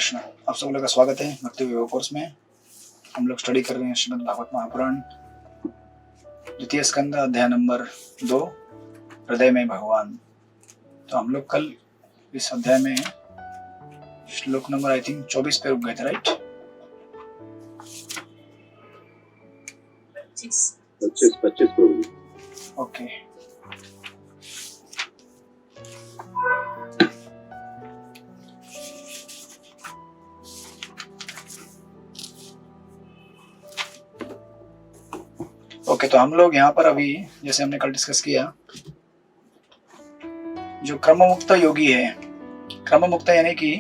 कृष्ण। आप सब लोग का स्वागत है भक्ति विभव कोर्स में। हम लोग स्टडी कर रहे हैं श्रीमद् भागवत महापुराण द्वितीय स्कंद अध्याय नंबर 2 हृदय में भगवान। तो हम लोग कल इस अध्याय में श्लोक नंबर आई थिंक 24 पे रुक गए थे, राइट? 25 पे। ओके, तो हम लोग यहाँ पर अभी जैसे हमने कल डिस्कस किया, जो क्रममुक्त योगी है, क्रममुक्त यानी कि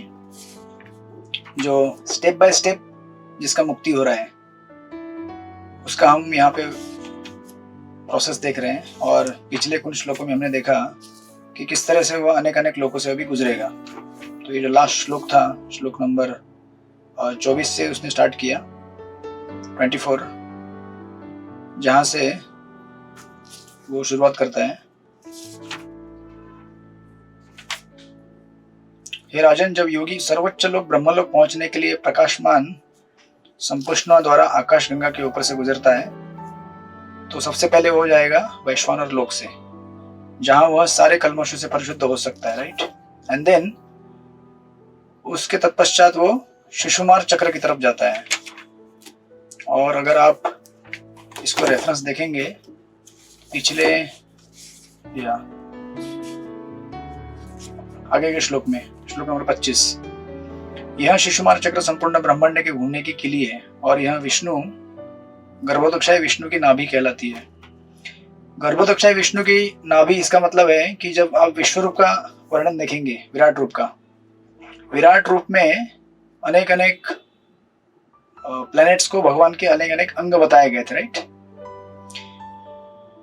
जो स्टेप बाय स्टेप जिसका मुक्ति हो रहा है, उसका हम यहाँ पे प्रोसेस देख रहे हैं। और पिछले कुछ श्लोकों में हमने देखा कि किस तरह से वह अनेक अनेक लोगों से अभी गुजरेगा। तो ये जो लास्ट श्लोक था, श्लोक नंबर 24 से उसने स्टार्ट किया 24, जहां से वो शुरुआत करता है। हे राजन, जब योगी सर्वोच्च लोक ब्रह्मलोक पहुंचने के लिए प्रकाशमान संपुष्णों द्वारा आकाश गंगा के ऊपर से गुजरता है, तो सबसे पहले वो जाएगा वैश्वानर लोक से, जहां वह सारे कल्मशों से परिशुद्ध हो सकता है, राइट? एंड देन उसके तत्पश्चात वो शिशुमार चक्र की तरफ जाता है। और अगर आप इसको रेफरेंस देखेंगे पिछले या आगे के श्लोक में, श्लोक नंबर 25, यह शिशुमार चक्र संपूर्ण ब्रह्मांड के घूमने की किली है और यह विष्णु गर्भोदक्षाय विष्णु की नाभि कहलाती है। गर्भोदक्षाय विष्णु की नाभि, इसका मतलब है कि जब आप विश्व रूप का वर्णन देखेंगे, विराट रूप का, विराट रूप में अनेक अनेक प्लैनेट्स को भगवान के अनेक अनेक अंग बताए गए थे, राइट?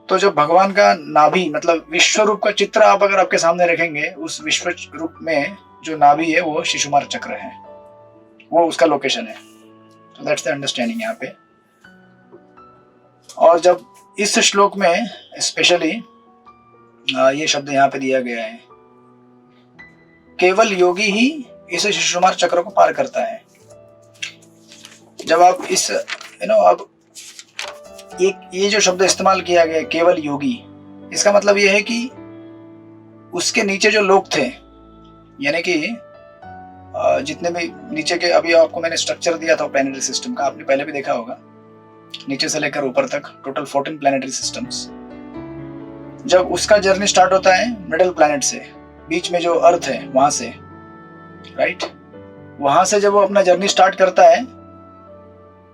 तो जब भगवान का नाभि मतलब विश्व रूप का चित्र आप अगर आपके सामने रखेंगे, उस विश्व रूप में जो नाभि है वो शिशुमार चक्र है, वो उसका लोकेशन है। तो दैट्स द अंडरस्टैंडिंग यहाँ पे। और जब इस श्लोक में स्पेशली ये शब्द यहाँ पे दिया गया है, केवल योगी ही इस शिशुमार चक्र को पार करता है। जब आप इस अब ये जो शब्द इस्तेमाल किया गया केवल योगी, इसका मतलब ये है कि उसके नीचे जो लोग थे, यानी कि जितने भी नीचे के, अभी आपको मैंने स्ट्रक्चर दिया था प्लैनेटरी सिस्टम का, आपने पहले भी देखा होगा, नीचे से लेकर ऊपर तक टोटल 14 प्लैनेटरी सिस्टम्स। जब उसका जर्नी स्टार्ट होता है मिडिल प्लैनेट से, बीच में जो अर्थ है वहां से, राइट? वहां से जब वो अपना जर्नी स्टार्ट करता है,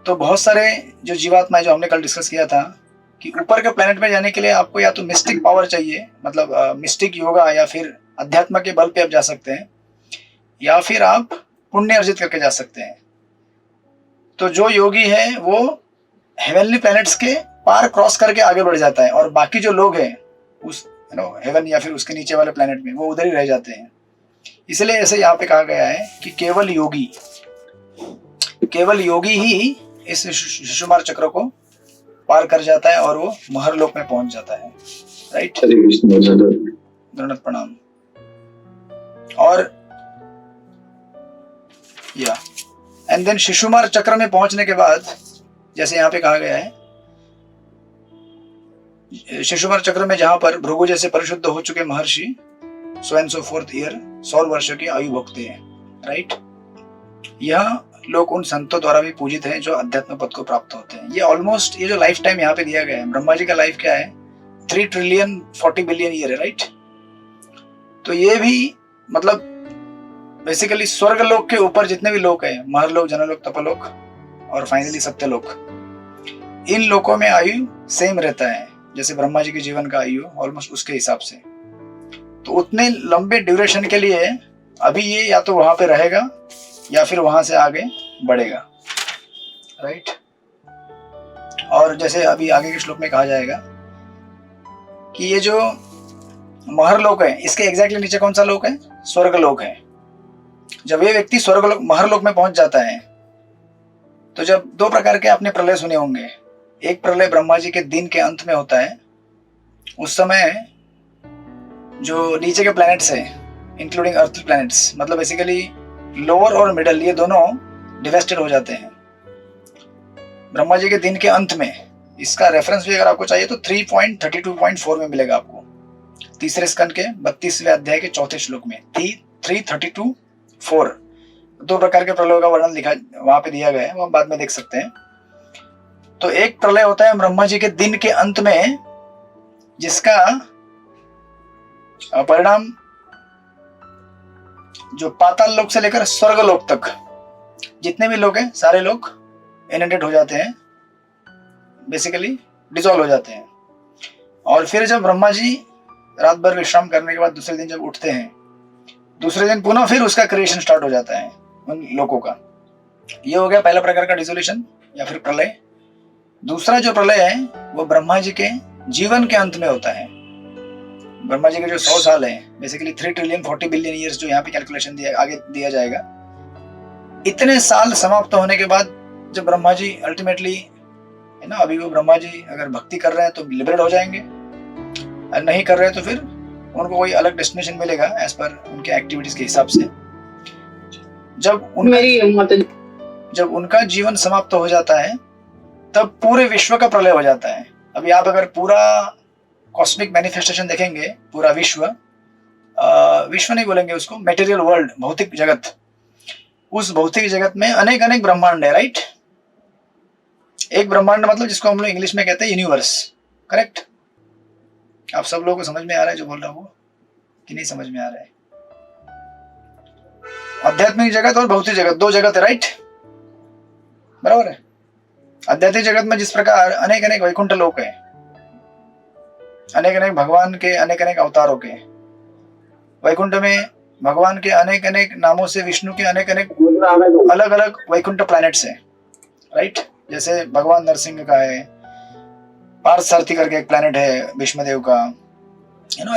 तो बहुत सारे जो जीवात्माएं, जो हमने कल डिस्कस किया था कि ऊपर के प्लैनेट में जाने के लिए आपको या तो मिस्टिक पावर चाहिए, मतलब मिस्टिक योगा, या फिर अध्यात्म के बल पे आप जा सकते हैं, या फिर आप पुण्य अर्जित करके जा सकते हैं। तो जो योगी है वो हेवनली प्लैनेट्स के पार क्रॉस करके आगे बढ़ जाता है, और बाकी जो लोग हैं उस हेवन या फिर उसके नीचे वाले प्लैनेट में, वो उधर ही रह जाते हैं। इसलिए ऐसे यहाँ पे कहा गया है कि केवल योगी ही इस शिशुमार चक्र को पार कर जाता है और वो महरलोक में पहुंच जाता है, राइट? दंडवत प्रणाम। और या एंड देन शिशुमार चक्र में पहुंचने के बाद, जैसे यहाँ पे कहा गया है, शिशुमार चक्र में जहां पर भृगु जैसे परिशुद्ध हो चुके महर्षि 4th ईयर 100 वर्षों की आयु भोगते हैं, राइट? यह लोग उन संतों द्वारा भी पूजित हैं जो अध्यात्म पद को प्राप्त होते हैं। ये ऑलमोस्ट, ये जो लाइफ टाइम यहाँ पे दिया गया है, ब्रह्मा जी का लाइफ क्या है, 3 ट्रिलियन 40 बिलियन ईयर है, राइट? तो ये भी मतलब बेसिकली स्वर्ग लोक के ऊपर जितने भी लोक हैं, महरलोक, जनलोक, तपलोक और फाइनली सत्यलोक, इन लोकों में आयु सेम रहता है जैसे ब्रह्मा जी के जीवन का आयु, ऑलमोस्ट उसके हिसाब से। तो उतने लंबे ड्यूरेशन के लिए अभी ये या तो वहां पे रहेगा या फिर वहां से आगे बढ़ेगा, राइट? और जैसे अभी आगे के श्लोक में कहा जाएगा कि ये जो महरलोक है, इसके एग्जैक्टली नीचे कौन सा लोक है? स्वर्गलोक है। जब ये व्यक्ति स्वर्गलोक, महरलोक में पहुंच जाता है, तो जब 2 प्रकार के आपने प्रलय सुने होंगे, एक प्रलय ब्रह्मा जी के दिन के अंत में होता है, उस समय जो नीचे के प्लैनेट्स है इंक्लूडिंग अर्थ प्लैनेट्स, मतलब बेसिकली लोअर और मिडल ये दोनों डिवेस्टेड हो जाते हैं ब्रह्मा जी के दिन के अंत में। इसका रेफरेंस भी अगर आपको चाहिए तो 3.32.4 में मिलेगा आपको, तीसरे स्कंद के 32वें अध्याय के चौथे श्लोक में 3.32.4। दो प्रकार के प्रलयों का वर्णन लिखा वहां पे दिया गया है, वो हम बाद में देख सकते हैं। तो एक प्रलय होता है ब्रह्मा जी के दिन के अंत में, जिसका परिणाम जो पाताल लोक से लेकर स्वर्ग लोक तक जितने भी लोग हैं सारे लोग इनंडेट हो जाते हैं, बेसिकली डिसॉल्व हो जाते हैं। और फिर जब ब्रह्मा जी रात भर विश्राम करने के बाद दूसरे दिन जब उठते हैं, दूसरे दिन पुनः फिर उसका क्रिएशन स्टार्ट हो जाता है उन लोगों का। ये हो गया पहला प्रकार का डिसोल्यूशन या फिर प्रलय। दूसरा जो प्रलय है वो ब्रह्मा जी के जीवन के अंत में होता है। ब्रह्मा जी के जो 100 साल है, बेसिकली 3,40,000,000,000 ईयर्स जो यहाँ पे कैलकुलेशन आगे दिया जाएगा, इतने साल समाप्त होने के बाद जब ब्रह्मा जी अल्टीमेटली है ना, अभी वो ब्रह्मा जी अगर भक्ति कर रहे हैं तो लिबरेट हो जाएंगे, और नहीं कर रहे हैं तो फिर उनको कोई अलग डेस्टिनेशन मिलेगा एज पर उनके एक्टिविटीज के हिसाब से। जब उनका जीवन समाप्त हो जाता है तब पूरे विश्व का प्रलय हो जाता है। अभी आप अगर पूरा कॉस्मिक मैनिफेस्टेशन देखेंगे, पूरा विश्व नहीं बोलेंगे उसको, मटेरियल वर्ल्ड, भौतिक जगत, उस भौतिक जगत में अनेक अनेक ब्रह्मांड है, राइट। एक ब्रह्मांड मतलब जिसको हम लोग इंग्लिश में कहते हैं यूनिवर्स, करेक्ट। आप सब लोगों को समझ में आ रहा है जो बोल रहा हूँ कि नहीं समझ में आ रहा है? आध्यात्मिक जगत और भौतिक जगत, दो जगत है, राइट, बराबर है। आध्यात्मिक जगत में जिस प्रकार अनेक अनेक वैकुंठ लोक है, अनेक अनेक भगवान के अनेक अनेक अवतारों के, वैकुंठ में भगवान के अनेक अनेक नामों से विष्णु के अनेक अनेक अलग अलग वैकुंठ प्लैनेट्स हैं, राइट। जैसे भगवान नरसिंह का है, पार्थ सारथी करके एक प्लैनेट है भीष्मदेव का,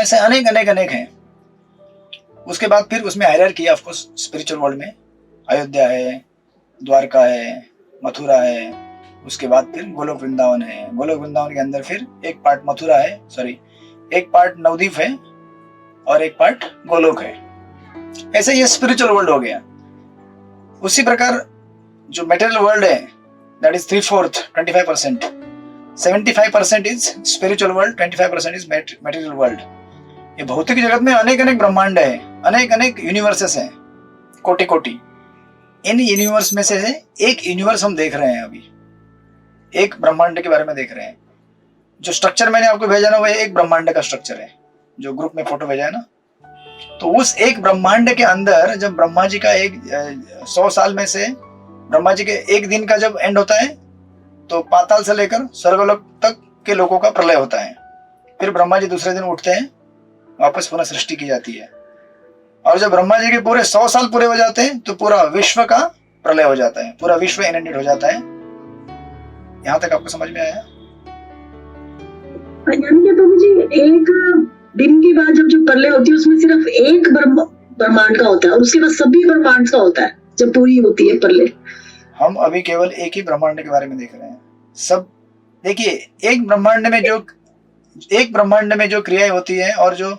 ऐसे अनेक अनेक अनेक हैं। उसके बाद फिर उसमें हायरार्की है, ऑफ कोर्स स्पिरिचुअल वर्ल्ड में अयोध्या है, द्वारका है, मथुरा है, उसके बाद फिर गोलोक वृंदावन है। गोलोक वृंदावन के अंदर फिर एक पार्ट मथुरा है, एक पार्ट नवदीप है और एक पार्ट गोलोक है। ऐसे ये स्पिरिचुअल वर्ल्ड हो गया। उसी प्रकार जो मटेरियल वर्ल्ड है, that is 3/4 25%, 75% is spiritual world, 25% is material world. ये भौतिक जगत में अनेक अनेक ब्रह्मांड है, अनेक अनेक यूनिवर्सेस हैं, कोटि कोटि। इन यूनिवर्स में से एक यूनिवर्स हम देख रहे हैं अभी, एक ब्रह्मांड के बारे में देख रहे हैं। जो स्ट्रक्चर मैंने आपको भेजा ना, वो एक ब्रह्मांड का स्ट्रक्चर है, जो ग्रुप में फोटो भेजा है ना। तो उस एक ब्रह्मांड के अंदर जब ब्रह्मा जी का 100 साल में से ब्रह्मा जी के एक दिन का जब एंड होता है, तो पाताल से लेकर स्वर्गलोक तक के लोगों का प्रलय होता है। फिर ब्रह्मा जी दूसरे दिन उठते हैं, वापस पुनः सृष्टि की जाती है। और जब ब्रह्मा जी के पूरे 100 साल पूरे हो जाते हैं तो पूरा विश्व का प्रलय हो जाता है, पूरा विश्व इनंडेट हो जाता है। यहाँ तक आपको समझ में आया? यानी कि प्रभु जी, एक दिन के बाद जब जो प्रलय होती है उसमें सिर्फ एक ब्रह्मांड का होता है और उसके बाद सभी ब्रह्मांड का होता है जब पूरी होती है प्रलय। हम अभी केवल एक ही ब्रह्मांड के बारे में देख रहे हैं। सब देखिए, एक ब्रह्मांड में जो क्रियाएं होती है और जो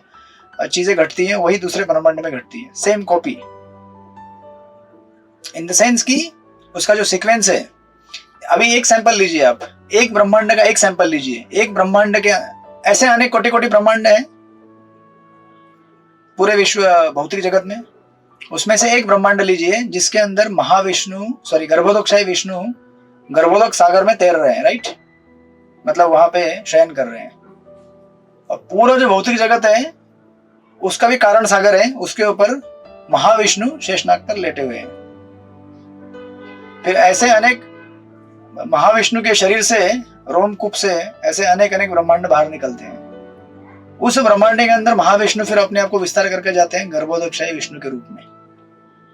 चीजें घटती हैं वही दूसरे ब्रह्मांड में घटती है, same copy. In the sense कि उसका जो सीक्वेंस है, अभी एक सैंपल लीजिए आप, एक ब्रह्मांड का एक सैंपल लीजिए। एक ब्रह्मांड के ऐसे अनेक कोटि कोटि ब्रह्मांड है पूरे विश्व भौतिक जगत में। उसमें से एक ब्रह्मांड लीजिए जिसके अंदर गर्भोदकशाही विष्णु गर्भोदक सागर में तैर रहे हैं, राइट, मतलब वहां पे शयन कर रहे हैं। और पूरा जो भौतिक जगत है उसका भी कारण सागर है, उसके ऊपर महाविष्णु शेषनाग पर लेटे हुए हैं। फिर ऐसे अनेक महाविष्णु के शरीर से, रोमकूप से ऐसे अनेक अनेक ब्रह्मांड बाहर निकलते हैं। उस ब्रह्मांड के अंदर महाविष्णु फिर अपने आप को विस्तार करके जाते हैं गर्भोदकशाही विष्णु के रूप में,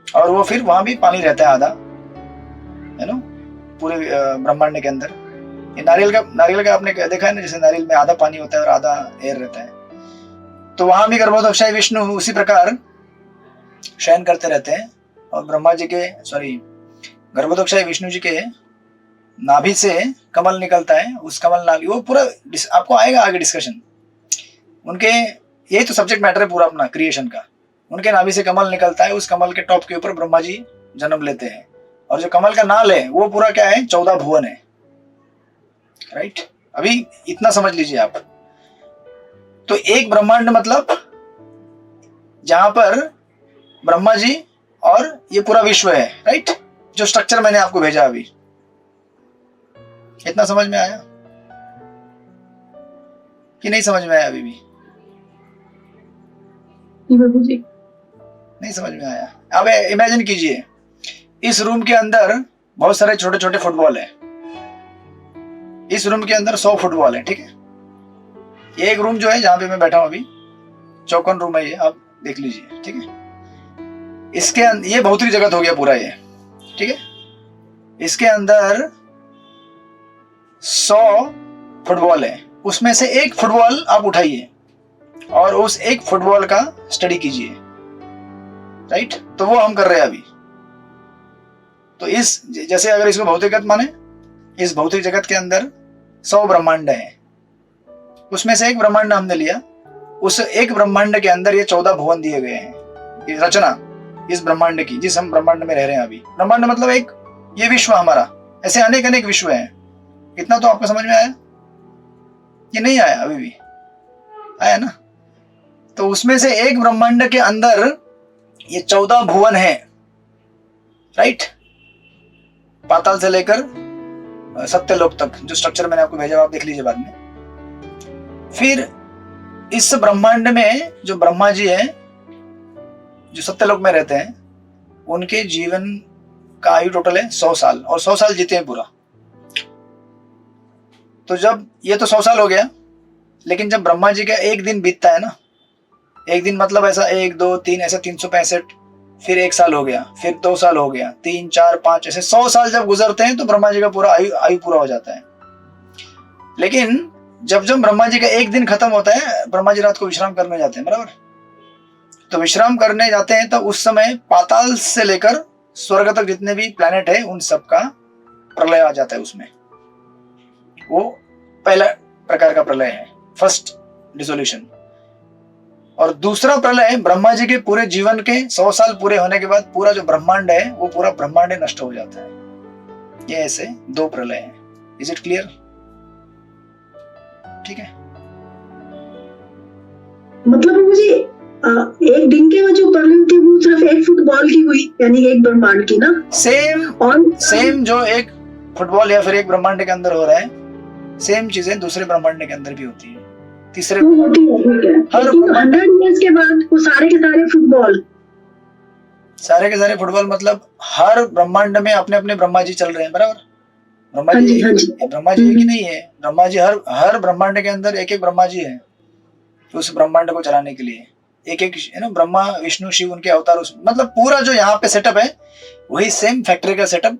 और वो फिर वहां भी पानी रहता है आधा, है ना, पूरे ब्रह्मांड के अंदर। ये नारियल का आपने देखा है ना, जैसे नारियल में आधा पानी होता है और आधा एयर रहता है। तो वहां भी गर्भोदकशाही विष्णु उसी प्रकार शयन करते रहते हैं। और गर्भोदकशाही विष्णु जी के नाभि से कमल निकलता है, उस कमल नाली, वो पूरा आपको आएगा आगे डिस्कशन। उनके यही तो सब्जेक्ट मैटर है पूरा अपना क्रिएशन का। उनके नाभि से कमल निकलता है, उस कमल के टॉप के ऊपर ब्रह्मा जी जन्म लेते हैं। और जो कमल का नाल है वो पूरा क्या है, 14 भुवन है, राइट। अभी इतना समझ लीजिए आप। तो एक ब्रह्मांड मतलब जहां पर ब्रह्मा जी और ये पूरा विश्व है, राइट। जो स्ट्रक्चर मैंने आपको भेजा अभी, इतना समझ में आया कि नहीं समझ में आया? अभी भी नहीं समझ में आया? अब इमेजिन कीजिए, इस रूम के अंदर बहुत सारे छोटे छोटे फुटबॉल है। इस रूम के अंदर 100 फुटबॉल है, ठीक है। ये एक रूम जो है जहां पे मैं बैठा हूं अभी, चौकोन रूम है ये, आप देख लीजिए, ठीक है। इसके ये भौतिक जगत हो गया पूरा ये, ठीक है। इसके अंदर 100 फुटबॉल है, उसमें से एक फुटबॉल आप उठाइए और उस एक फुटबॉल का स्टडी कीजिए, राइट। तो वो हम कर रहे हैं अभी। तो इस जैसे अगर इसको भौतिक जगत माने, इस भौतिक जगत के अंदर 100 ब्रह्मांड है, उसमें से एक ब्रह्मांड हमने लिया, उस एक ब्रह्मांड के अंदर ये 14 भुवन दिए गए हैं, ये रचना इस ब्रह्मांड की, जिस हम ब्रह्मांड में रह रहे हैं अभी। ब्रह्मांड मतलब एक ये विश्व हमारा, ऐसे अनेक अनेक विश्व हैं। इतना तो आपको समझ में आया? ये नहीं आया? अभी भी आया ना? तो उसमें से एक ब्रह्मांड के अंदर ये 14 भुवन है, राइट। पाताल से लेकर सत्यलोक तक जो स्ट्रक्चर मैंने आपको भेजा, आप देख लीजिए बाद में। फिर इस ब्रह्मांड में जो ब्रह्मा जी हैं, जो सत्यलोक में रहते हैं, उनके जीवन का आयु टोटल है 100 साल, और 100 साल जीते हैं पूरा। तो जब ये तो 100 साल हो गया, लेकिन जब ब्रह्मा जी का एक दिन बीतता है ना, एक दिन मतलब ऐसा 1 2 3 ऐसे 365, फिर 1 साल हो गया, फिर 2 साल हो गया, 3 4 5 ऐसे 100 साल जब गुजरते हैं तो ब्रह्मा जी का पूरा आयु पूरा हो जाता है। लेकिन जब ब्रह्मा जी का एक दिन खत्म होता है, ब्रह्मा जी रात को विश्राम करने जाते हैं, बराबर। तो विश्राम करने जाते हैं तो उस समय पाताल से लेकर स्वर्ग तक जितने भी प्लैनेट है उन सब का प्रलय आ जाता है उसमें। वो पहला प्रकार का प्रलय है, फर्स्ट डिसोल्यूशन। और दूसरा प्रलय ब्रह्मा जी के पूरे जीवन के 100 साल पूरे होने के बाद पूरा जो ब्रह्मांड है वो पूरा ब्रह्मांड नष्ट हो जाता है। ये ऐसे 2 प्रलय हैं। Is it clear? ठीक है। मतलब मुझे एक दिन के जो प्रलय होती है वो सिर्फ एक फुटबॉल की हुई, यानी एक ब्रह्मांड की ना? सेम जो एक फुटबॉल या फिर एक ब्रह्मांड के अंदर हो रहा है, सेम चीजें दूसरे ब्रह्मांड के अंदर भी होती है, तीसरे होती है। हर 100 इयर्स के बाद वो सारे के सारे फुटबॉल, सारे के सारे फुटबॉल मतलब हर ब्रह्मांड में अपने अपने ब्रह्मा जी चल रहे हैं, बराबर। ब्रह्मा जी एक ही नहीं है, ब्रह्मा जी हर ब्रह्मांड के अंदर एक एक ब्रह्मा जी है उस ब्रह्मांड को चलाने के लिए। एक एक ब्रह्मा विष्णु शिव उनके अवतार, मतलब पूरा जो यहाँ पे सेटअप है वही सेम फैक्ट्री का सेटअप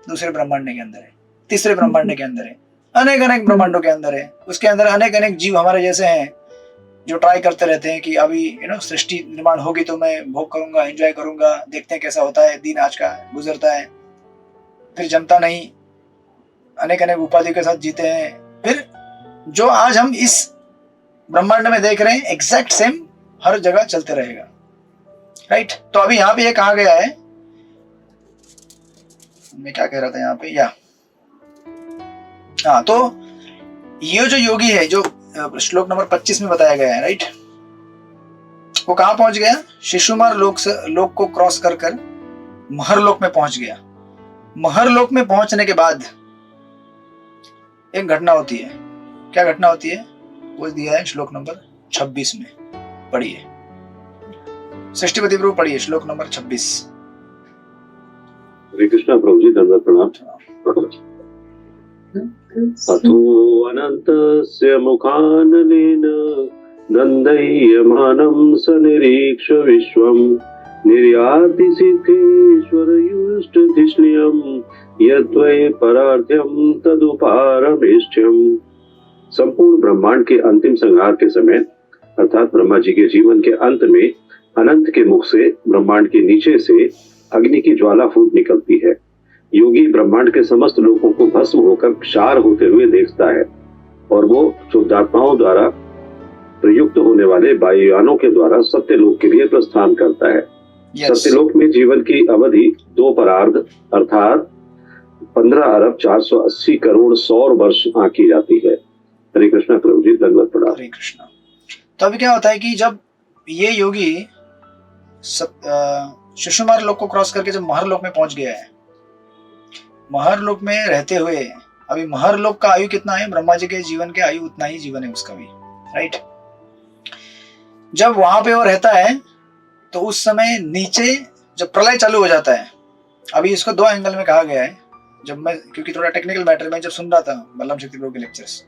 दूसरे ब्रह्मांड के अंदर है, तीसरे ब्रह्मांड के अंदर है, अनेक अनेक ब्रह्मांडों के अंदर है। उसके अंदर अनेक अनेक जीव हमारे जैसे हैं जो ट्राई करते रहते हैं कि अभी सृष्टि निर्माण होगी तो मैं भोग करूंगा, एंजॉय करूंगा, देखते हैं कैसा होता है, दिन आज का गुजरता है, फिर जमता नहीं, अनेक अनेक उपाधि के साथ जीते हैं। फिर जो आज हम इस ब्रह्मांड में देख रहे हैं एग्जैक्ट सेम हर जगह चलते रहेगा, राइट। तो अभी यहाँ पे ये कहा गया है, मैं क्या कह रहा था यहाँ पे, हाँ, तो ये जो योगी है जो श्लोक नंबर 25 में बताया गया है, राइट, वो कहां पहुंच गया? शिशुमार लोक को क्रॉस कर महरलोक में पहुंच गया। महरलोक में पहुंचने के बाद एक घटना होती है। क्या घटना होती है? वो दिया है श्लोक नंबर 26 में, पढ़िए। सृष्टिपति प्रभु पढ़िए श्लोक नंबर 26। हरे कृष्णा प्रभु जी, दंडवत प्रणाम। अथो अनन्तस्य मुखानलेन नन्दयमानं स निरीक्ष विश्वं निर्याति सिद्धेश्वरयुष्टधिष्ण्यं यद्वै परार्थ्यं तदुपारमेष्ठ्यं। संपूर्ण ब्रह्मांड के अंतिम संहार के समय अर्थात ब्रह्मा जी के जीवन के अंत में अनंत के मुख से ब्रह्मांड के नीचे से अग्नि की ज्वाला फूट निकलती है। योगी ब्रह्मांड के समस्त लोगों को भस्म होकर क्षार होते हुए देखता है और वो शुद्धात्माओं द्वारा प्रयुक्त होने वाले वायुयानों के द्वारा सत्यलोक के लिए प्रस्थान करता है। Yes. सत्यलोक में जीवन की अवधि 2 परार्ध अर्थात 15,480 करोड़ सौर वर्ष आंकी जाती है। हरे कृष्णा प्रभु जी, दंडवत प्रणाम। हरे कृष्णा। तो अभी क्या होता है कि जब ये योगी शिशुमार लोक को क्रॉस करके जब महर लोक में पहुंच गया है, महर लोक में रहते हुए, अभी महर लोक का आयु कितना है, ब्रह्मा जी के जीवन के आयु उतना ही जीवन है उसका भी, राइट। जब वहां पे वो रहता है तो उस समय नीचे जब प्रलय चालू हो जाता है, अभी इसको 2 एंगल में कहा गया है। जब मैं, क्योंकि थोड़ा टेक्निकल मैटर में जब सुन रहा था बलराम शक्ति प्रभु के लेक्चर्स,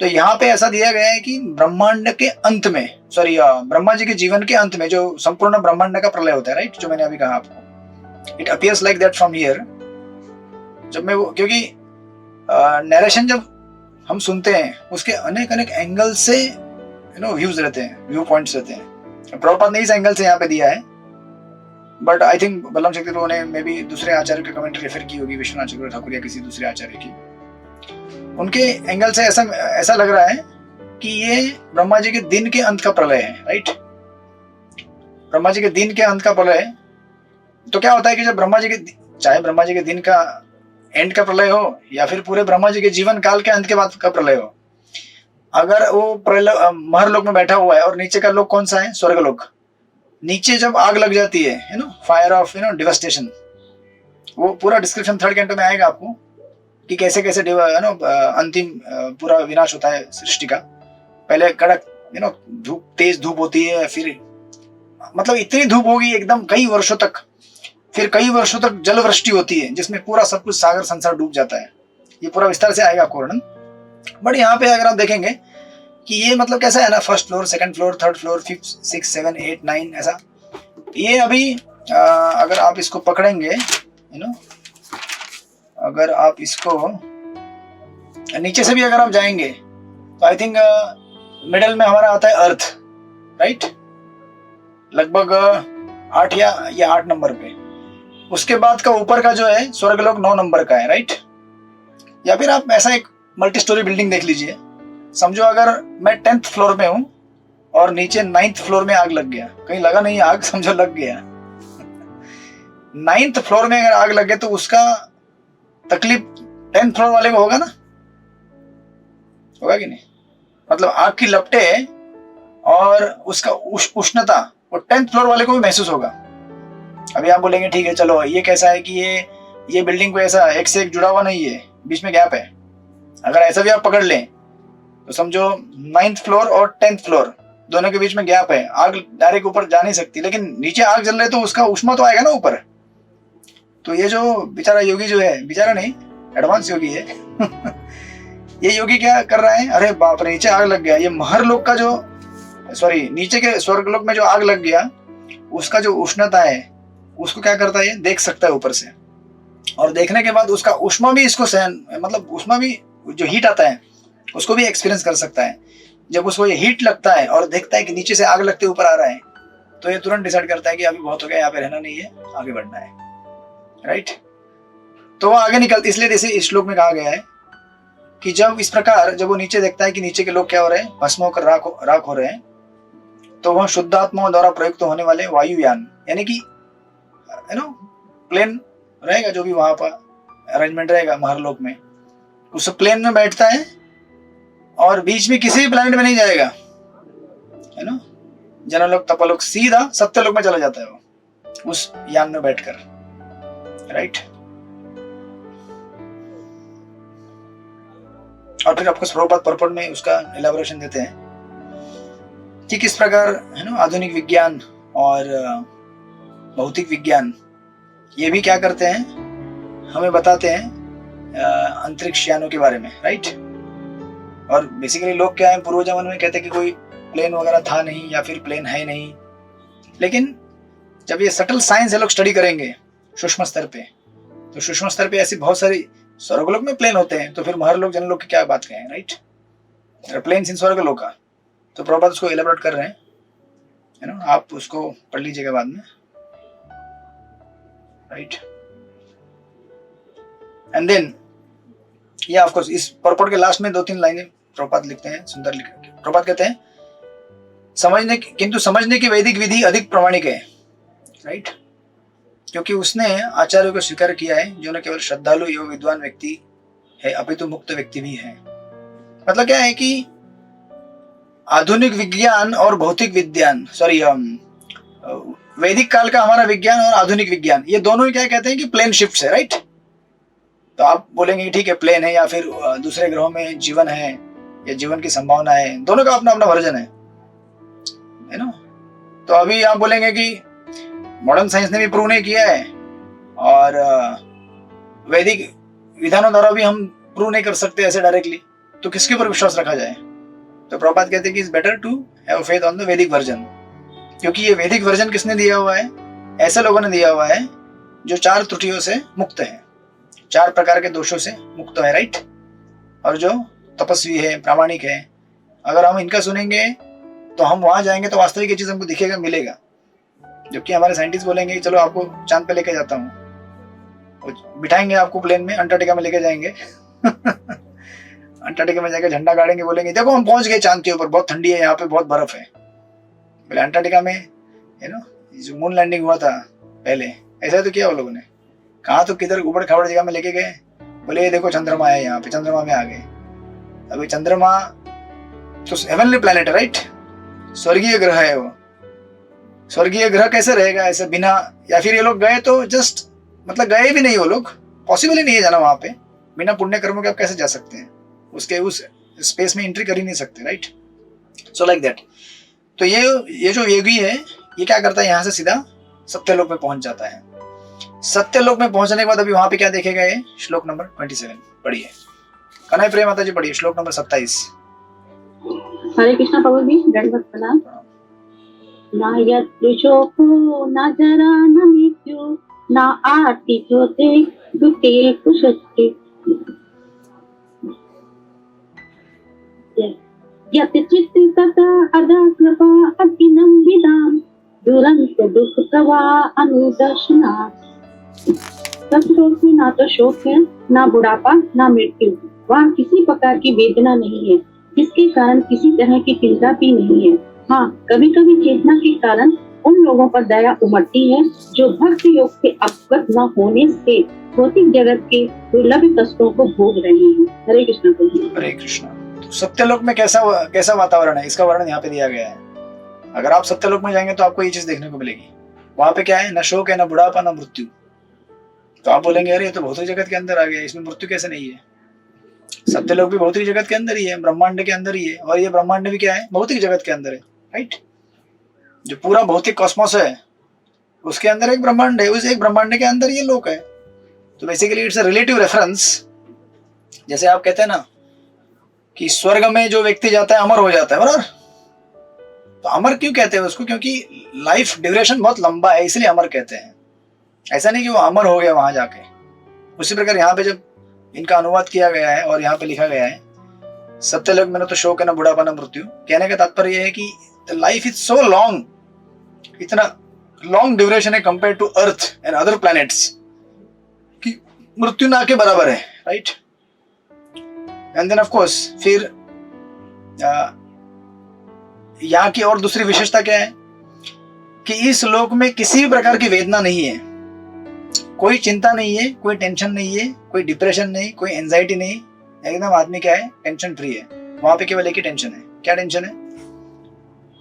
तो यहाँ पे ऐसा दिया गया है कि ब्रह्मांड के अंत में, सॉरी ब्रह्मा जी के जीवन के अंत में जो संपूर्ण ब्रह्मांड का प्रलय होता है, राइट, जो मैंने अभी कहा आपको, it appears like that from here. जब मैं वो, क्योंकि नरेशन जब हम सुनते हैं उसके अनेक अनेक एंगल से व्यूज रहते हैं, व्यू पॉइंट्स रहते हैं। प्रभुपाद ने इस एंगल से यहाँ पे दिया है, बट आई थिंक बलराम शक्ति प्रभु ने मे भी दूसरे आचार्य की कमेंट रेफर की होगी, विश्वनाथ चक्रवर्ती ठाकुर या किसी दूसरे आचार्य की। उनके एंगल से ऐसा लग रहा है कि ये ब्रह्मा जी के दिन के अंत का प्रलय है, राइट। ब्रह्मा जी के दिन के अंत का प्रलय। तो क्या होता है कि जब ब्रह्मा जी के, चाहे ब्रह्मा जी के दिन का एंड का प्रलय हो या फिर पूरे ब्रह्मा जी के जीवन काल के अंत के बाद का प्रलय हो, अगर वो प्रलय महर लोक में बैठा हुआ है और नीचे का लोक कौन सा है, स्वर्ग लोक, नीचे जब आग लग जाती है, फायर ऑफ डिवास्टेशन, वो पूरा डिस्क्रिप्शन 3rd कैंटो में आएगा आपको कि कैसे कैसे अंतिम पूरा विनाश होता है सृष्टि का। पहले कड़क धूप, तेज धूप होती है, फिर मतलब इतनी धूप होगी एकदम कई वर्षों तक, फिर कई वर्षों तक जल वृष्टि होती है जिसमें पूरा सब कुछ सागर संसार डूब जाता है। ये पूरा विस्तार से आएगा आपको वर्णन। बट यहाँ पे अगर आप देखेंगे कि ये मतलब कैसा है ना, 1st floor, 2nd floor, 3rd floor, 5th, 6th, 7th, 8th, 9th ऐसा। ये अभी अगर आप इसको पकड़ेंगे, अगर आप इसको नीचे से भी अगर आप जाएंगे तो आई थिंक मिडल में हमारा आता है अर्थ, राइट, लगभग 8 या 8 नंबर पे। उसके बाद का ऊपर का जो है स्वर्गलोक 9 नंबर का है, राइट। या फिर आप ऐसा एक मल्टी स्टोरी बिल्डिंग देख लीजिए। समझो अगर मैं 10th फ्लोर में हूं और नीचे 9th फ्लोर में आग लग गया, कहीं लगा नहीं आग, समझो लग गया। 9th फ्लोर में अगर आग लग गया तो उसका तकलीफ 10th फ्लोर वाले को होगा ना, होगा कि नहीं। मतलब आग की लपटे और उसका उष्णता वो 10th फ्लोर वाले को भी महसूस होगा। अभी आप बोलेंगे ठीक है चलो, ये कैसा है कि ये बिल्डिंग को ऐसा एक से एक जुड़ा हुआ नहीं है, बीच में गैप है। अगर ऐसा भी आप पकड़ लें तो समझो 9th फ्लोर और 10th फ्लोर दोनों के बीच में गैप है, आग डायरेक्ट ऊपर जा नहीं सकती, लेकिन नीचे आग जल रही तो उसका उष्मा तो आएगा ना ऊपर। तो ये जो बेचारा योगी जो है, बेचारा नहीं एडवांस योगी है ये योगी क्या कर रहा है, अरे बाप रे नीचे आग लग गया, ये महर लोक का जो, सॉरी नीचे के स्वर्ग लोक में जो आग लग गया उसका जो उष्णता है उसको क्या करता है, देख सकता है ऊपर से, और देखने के बाद उसका उष्मा भी इसको सहन, मतलब उष्मा भी जो हीट आता है उसको भी एक्सपीरियंस कर सकता है। जब उसको ये हीट लगता है और देखता है कि नीचे से आग लगते ऊपर आ रहा है तो ये तुरंत डिसाइड करता है कि अभी बहुत हो गया, यहाँ पे रहना नहीं है, आगे बढ़ना है, राइट। तो वो आगे निकलती, इसलिए जैसे इस श्लोक में कहा गया है कि जब इस प्रकार जब वो नीचे देखता है कि नीचे के लोग क्या हो रहे हैं, भस्म होकर राख हो रहे हैं, तो वह शुद्धात्माओं द्वारा प्रयुक्त होने वाले वायुयान, यानी कि प्लेन रहेगा, जो भी वहां पर अरेंजमेंट रहेगा महरलोक में, उस प्लेन में बैठता है और बीच में किसी भी प्लैनेट में नहीं जाएगा, है ना। जनलोक, तपलोक, सीधा सत्यलोक में चला जाता है वो उस यान में बैठकर, राइट। और फिर आपको प्रभुपाद पर्पट में उसका एलाबोरेशन देते हैं कि किस प्रकार आधुनिक विज्ञान और भौतिक विज्ञान ये भी क्या करते हैं, हमें बताते हैं अंतरिक्ष यानों के बारे में, राइट। और बेसिकली लोग क्या है, पूर्व जमाने में कहते हैं कि कोई प्लेन वगैरह था नहीं या फिर प्लेन है नहीं, लेकिन जब ये सटल साइंस है लोग स्टडी करेंगे सूक्ष्म स्तर पे, तो सूक्ष्म स्तर पे ऐसी बहुत सारी, स्वर्गलोक में प्लेन होते हैं तो फिर महरलोक जनलोक की क्या बात कहें, राइट। प्लेन इन स्वर्गलोक का, तो प्रभुपाद उसको एलाबोरेट कर रहे हैं, है ना, आप उसको पढ़ लीजिएगा बाद में, राइट। एंड देन ये ऑफ कोर्स इस पर्पट के लास्ट में 2-3 लाइनें प्रभुपाद लिखते हैं, सुंदर लिख, प्रभुपाद कहते हैं किंतु समझने की वैदिक विधि अधिक प्रामाणिक है, राइट, क्योंकि उसने आचार्यों को स्वीकार किया है जो न केवल श्रद्धालु एवं विद्वान व्यक्ति है अपितु मुक्त व्यक्ति भी है। मतलब क्या है कि आधुनिक विज्ञान और भौतिक विज्ञान, वैदिक काल का हमारा विज्ञान और आधुनिक विज्ञान, ये दोनों ही क्या कहते हैं कि प्लेन शिफ्ट्स है, राइट। तो आप बोलेंगे ठीक है प्लेन है या फिर दूसरे ग्रहों में जीवन है या जीवन की संभावना है, दोनों का अपना अपना वर्जन है ना। तो अभी आप बोलेंगे कि मॉडर्न साइंस ने भी प्रूव नहीं किया है और वैदिक विधानों द्वारा भी हम प्रूव नहीं कर सकते ऐसे डायरेक्टली, तो किसके ऊपर विश्वास रखा जाए। तो प्रभुपाद कहते हैं कि it's better to have faith on the Vedic version, क्योंकि ये वैदिक वर्जन किसने दिया हुआ है, ऐसे लोगों ने दिया हुआ है जो 4 त्रुटियों से मुक्त है, 4 प्रकार के दोषों से मुक्त है, राइट, और जो तपस्वी है, प्रामाणिक है। अगर हम इनका सुनेंगे तो हम वहां जाएंगे तो वास्तविक ये चीज हमको दिखेगा, मिलेगा। जबकि हमारे साइंटिस्ट बोलेंगे चलो आपको चांद पे लेके जाता हूँ, बिठाएंगे आपको प्लेन में, अंटार्कटिका में लेके जाएंगे अंटार्कटिका में जाके झंडा गाड़ेंगे, बोलेंगे देखो हम पहुंच गए चांद के ऊपर, बहुत ठंडी है यहाँ पे, बहुत बर्फ है। बोले अंटार्कटिका में जो मून लैंडिंग हुआ था पहले, ऐसा तो किया वो लोगों ने, कहा तो किधर उबड़ खाबड़ जगह में लेके गए, बोले ये देखो चंद्रमा है यहाँ पे, चंद्रमा में आ गए। अभी चंद्रमा तो हेवनली प्लैनेट है, राइट, स्वर्गीय ग्रह है वो। स्वर्गीय ग्रह कैसे रहेगा ऐसे बिना, या फिर ये लोग गए तो जस्ट मतलब गए भी नहीं, वो लोग पॉसिबल ही नहीं है जाना वहां पे, बिना पुण्य कर्मों के आप कैसे जा सकते हैं, उसके उस स्पेस में एंट्री कर ही नहीं सकते, राइट। So like that. तो ये जो योगी है ये क्या करता है, यहाँ से सीधा सत्यलोक में पहुंच जाता है। सत्यलोक में पहुंचने के बाद अभी वहां पे क्या देखेगा, ये श्लोक नंबर 27 पढ़िए। कन्हैया प्रिय माता जी पढ़िए श्लोक नंबर 27। हरे कृष्णा प्रभु जी, दंडवत प्रणाम। ना यत्रुशोको ना जरा न मृत्यु ना आर्ति ज्योति दुखे कुशस्ति यत् चित्त तथा अदा कृपा अतिनम विदाम दुरंत दुख प्रवाह अनुदर्शना। सत्सलोक में ना तो शोक है, ना बुढ़ापा, ना मृत्यु, वहाँ किसी प्रकार की वेदना नहीं है, जिसके कारण किसी तरह की चिंता भी नहीं है। हाँ, कभी कभी चेतना के कारण उन लोगों पर दया उमड़ती है जो भक्ति योग से अवगत न होने से भौतिक जगत के दुर्लभ कष्टों को भोग रहे हैं। हरे कृष्ण प्रभु। हरे कृष्ण। तो सत्यलोक में कैसा वातावरण है, इसका वर्णन यहाँ पे दिया गया है। अगर आप सत्यलोक में जाएंगे तो आपको ये चीज देखने को मिलेगी। वहां पे क्या है, न शोक है, न बुढ़ापा, न मृत्यु। तो आप बोलेंगे अरे ये तो भौतिक जगत के अंदर आ गया, इसमें मृत्यु कैसे नहीं है। सत्यलोक भी भौतिक जगत के अंदर ही है, ब्रह्मांड के अंदर ही है, और ये ब्रह्मांड भी क्या है, भौतिक जगत के अंदर है, राइट। जो पूरा भौतिक कॉस्मोस है उसके अंदर एक ब्रह्मांड है, उस एक ब्रह्मांड के अंदर ये लोक है। तो basically it's a relative reference. जैसे आप कहते हैं ना कि स्वर्ग में जो व्यक्ति जाता है अमर हो जाता है, बराबर। तो अमर क्यों कहते हैं उसको, क्योंकि लाइफ ड्यूरेशन बहुत लंबा है, इसलिए अमर कहते हैं। ऐसा नहीं कि वो अमर हो गया वहां जाके। उसी प्रकार यहाँ पे जब इनका अनुवाद किया गया है और यहाँ पे लिखा गया है सत्यलोक में न तो शोक है, न बुढ़ापा, न मृत्यु, कहने का तात्पर्य यह है कि लाइफ इज सो लॉन्ग, इतना लॉन्ग ड्यूरेशन है compare to earth and other planets, कि मृत्यु ना के बराबर है, right. And then of course फिर यहाँ की और दूसरी विशेषता क्या है कि इस लोक में किसी भी प्रकार की वेदना नहीं है, कोई चिंता नहीं है, कोई टेंशन नहीं है, कोई डिप्रेशन नहीं, कोई एंजाइटी नहीं, एकदम आदमी क्या है, टेंशन फ्री है। वहां पे केवल एक ही टेंशन है। क्या टेंशन है,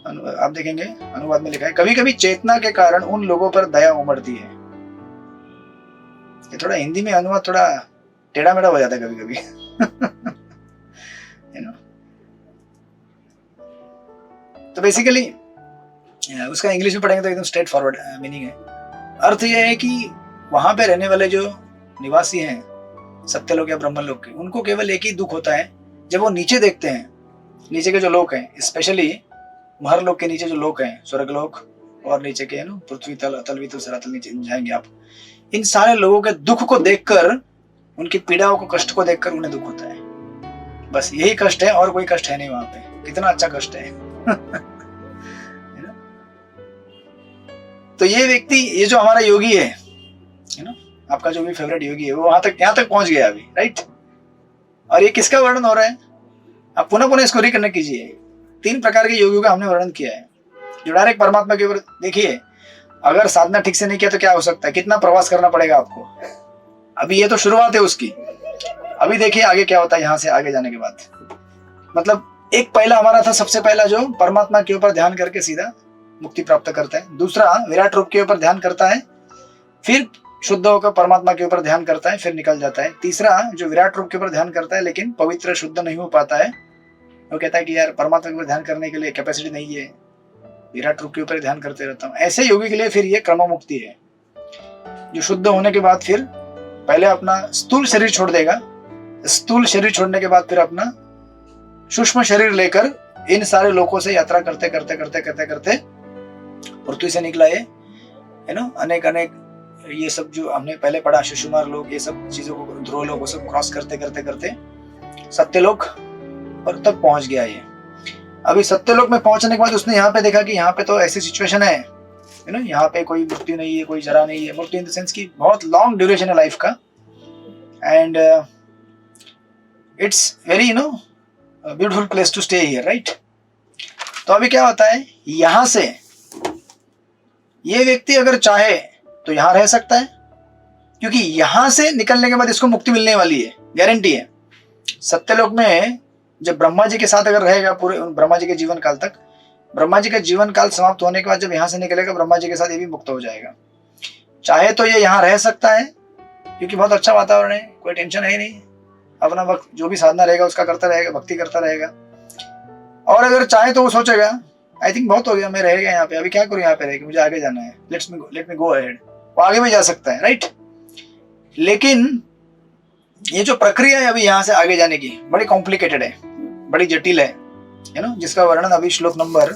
आप देखेंगे अनुवाद में लिखा है, कभी कभी चेतना के कारण उन लोगों पर दया उमड़ती है। ये थोड़ा हिंदी में अनुवाद थोड़ा टेढ़ा मेढ़ा हो जाता है कभी कभी तो बेसिकली उसका इंग्लिश में पढ़ेंगे तो एकदम स्ट्रेट फॉरवर्ड मीनिंग है। अर्थ यह है कि वहां पे रहने वाले जो निवासी हैं सत्यलोक या ब्रह्मलोक के, उनको केवल एक ही दुख होता है जब वो नीचे देखते हैं, नीचे के जो लोक हैं, स्पेशली महरलोक के नीचे जो लोक हैं, स्वर्गलोक और नीचे के पृथ्वी तल, तल वितल सरातल, नीचे जाएंगे आप, इन सारे लोगों के दुख को देखकर, उनकी पीड़ाओं को, कष्ट को देखकर उन्हें दुख होता है। बस यही कष्ट है और कोई कष्ट है नहीं वहां पे। कितना अच्छा कष्ट है तो ये व्यक्ति, ये जो हमारा योगी है ना, आपका जो भी फेवरेट योगी है, वो वहां तक, यहाँ तक पहुंच गया अभी, राइट। और ये किसका वर्णन हो रहा है, आप पुनः पुनः इसको रिकनेक्ट कीजिए। 3 प्रकार के योगियों का हमने वर्णन किया है। जो डायरेक्ट परमात्मा के ऊपर, देखिए अगर साधना ठीक से नहीं किया तो क्या हो सकता है, कितना प्रवास करना पड़ेगा आपको। अभी ये तो शुरुआत है उसकी, अभी देखिए आगे क्या होता है यहाँ से आगे जाने के बाद। मतलब एक पहला हमारा था, सबसे पहला जो परमात्मा के ऊपर ध्यान करके सीधा मुक्ति प्राप्त करता है। दूसरा विराट रूप के ऊपर ध्यान करता है, फिर शुद्ध होकर परमात्मा के ऊपर ध्यान करता है, फिर निकल जाता है। तीसरा जो विराट रूप के ऊपर ध्यान करता है लेकिन पवित्र शुद्ध नहीं हो पाता है, वो कहता है कि यार परमात्मा के ऊपर ध्यान करने के लिए कैपेसिटी नहीं है, विराट रूप के ऊपर ध्यान करते रहता हूँ। ऐसे योगी के लिए फिर ये क्रम मुक्ति है, जो शुद्ध होने के बाद फिर पहले अपना स्थूल शरीर छोड़ देगा, स्थूल शरीर छोड़ने के बाद फिर अपना सूक्ष्म शरीर लेकर इन सारे लोकों से यात्रा करते करते करते करते करते पृथ्वी से निकला है नो, अनेक अनेक ये सब जो हमने पहले पढ़ा, शिशुमार लोग, ये सब चीजों को, ध्रुव लोग, वो सब क्रॉस करते करते करते सत्यलोक पर तक पहुंच गया ये। अभी सत्यलोक में पहुंचने के बाद उसने यहाँ पे देखा कि यहाँ पे तो ऐसी सिचुएशन है नो, यहाँ पे कोई मृत्यु नहीं है, कोई जरा नहीं है, मृत्यु इन द सेंस की बहुत लॉन्ग ड्यूरेशन है लाइफ का, and it's very beautiful place to stay here, right. तो अभी क्या होता है, यहां से ये व्यक्ति अगर चाहे तो यहां रह सकता है, क्योंकि यहां से निकलने के बाद इसको मुक्ति मिलने वाली है, गारंटी है। सत्यलोक में जब ब्रह्मा जी के साथ अगर रहेगा पूरे ब्रह्मा जी के जीवन काल तक, ब्रह्मा जी का जीवन काल समाप्त होने के बाद जब यहां से निकलेगा ब्रह्मा जी के साथ, ये भी मुक्त हो जाएगा। चाहे तो ये यहाँ रह सकता है क्योंकि बहुत अच्छा वातावरण है, कोई टेंशन है नहीं, अपना वक्त जो भी साधना रहेगा उसका करता रहेगा, भक्ति करता रहेगा। और अगर चाहे तो वो सोचेगा आई थिंक बहुत हो गया, मैं रह गया यहाँ पे, अभी क्या करूँ यहाँ पे रह के, मुझे आगे जाना है, लेट मी गो अहेड, वो आगे भी जा सकता है, राइट। लेकिन ये जो प्रक्रिया है अभी यहाँ से आगे जाने की बड़ी कॉम्प्लिकेटेड है, बड़ी जटिल है नो, जिसका वर्णन अभी श्लोक नंबर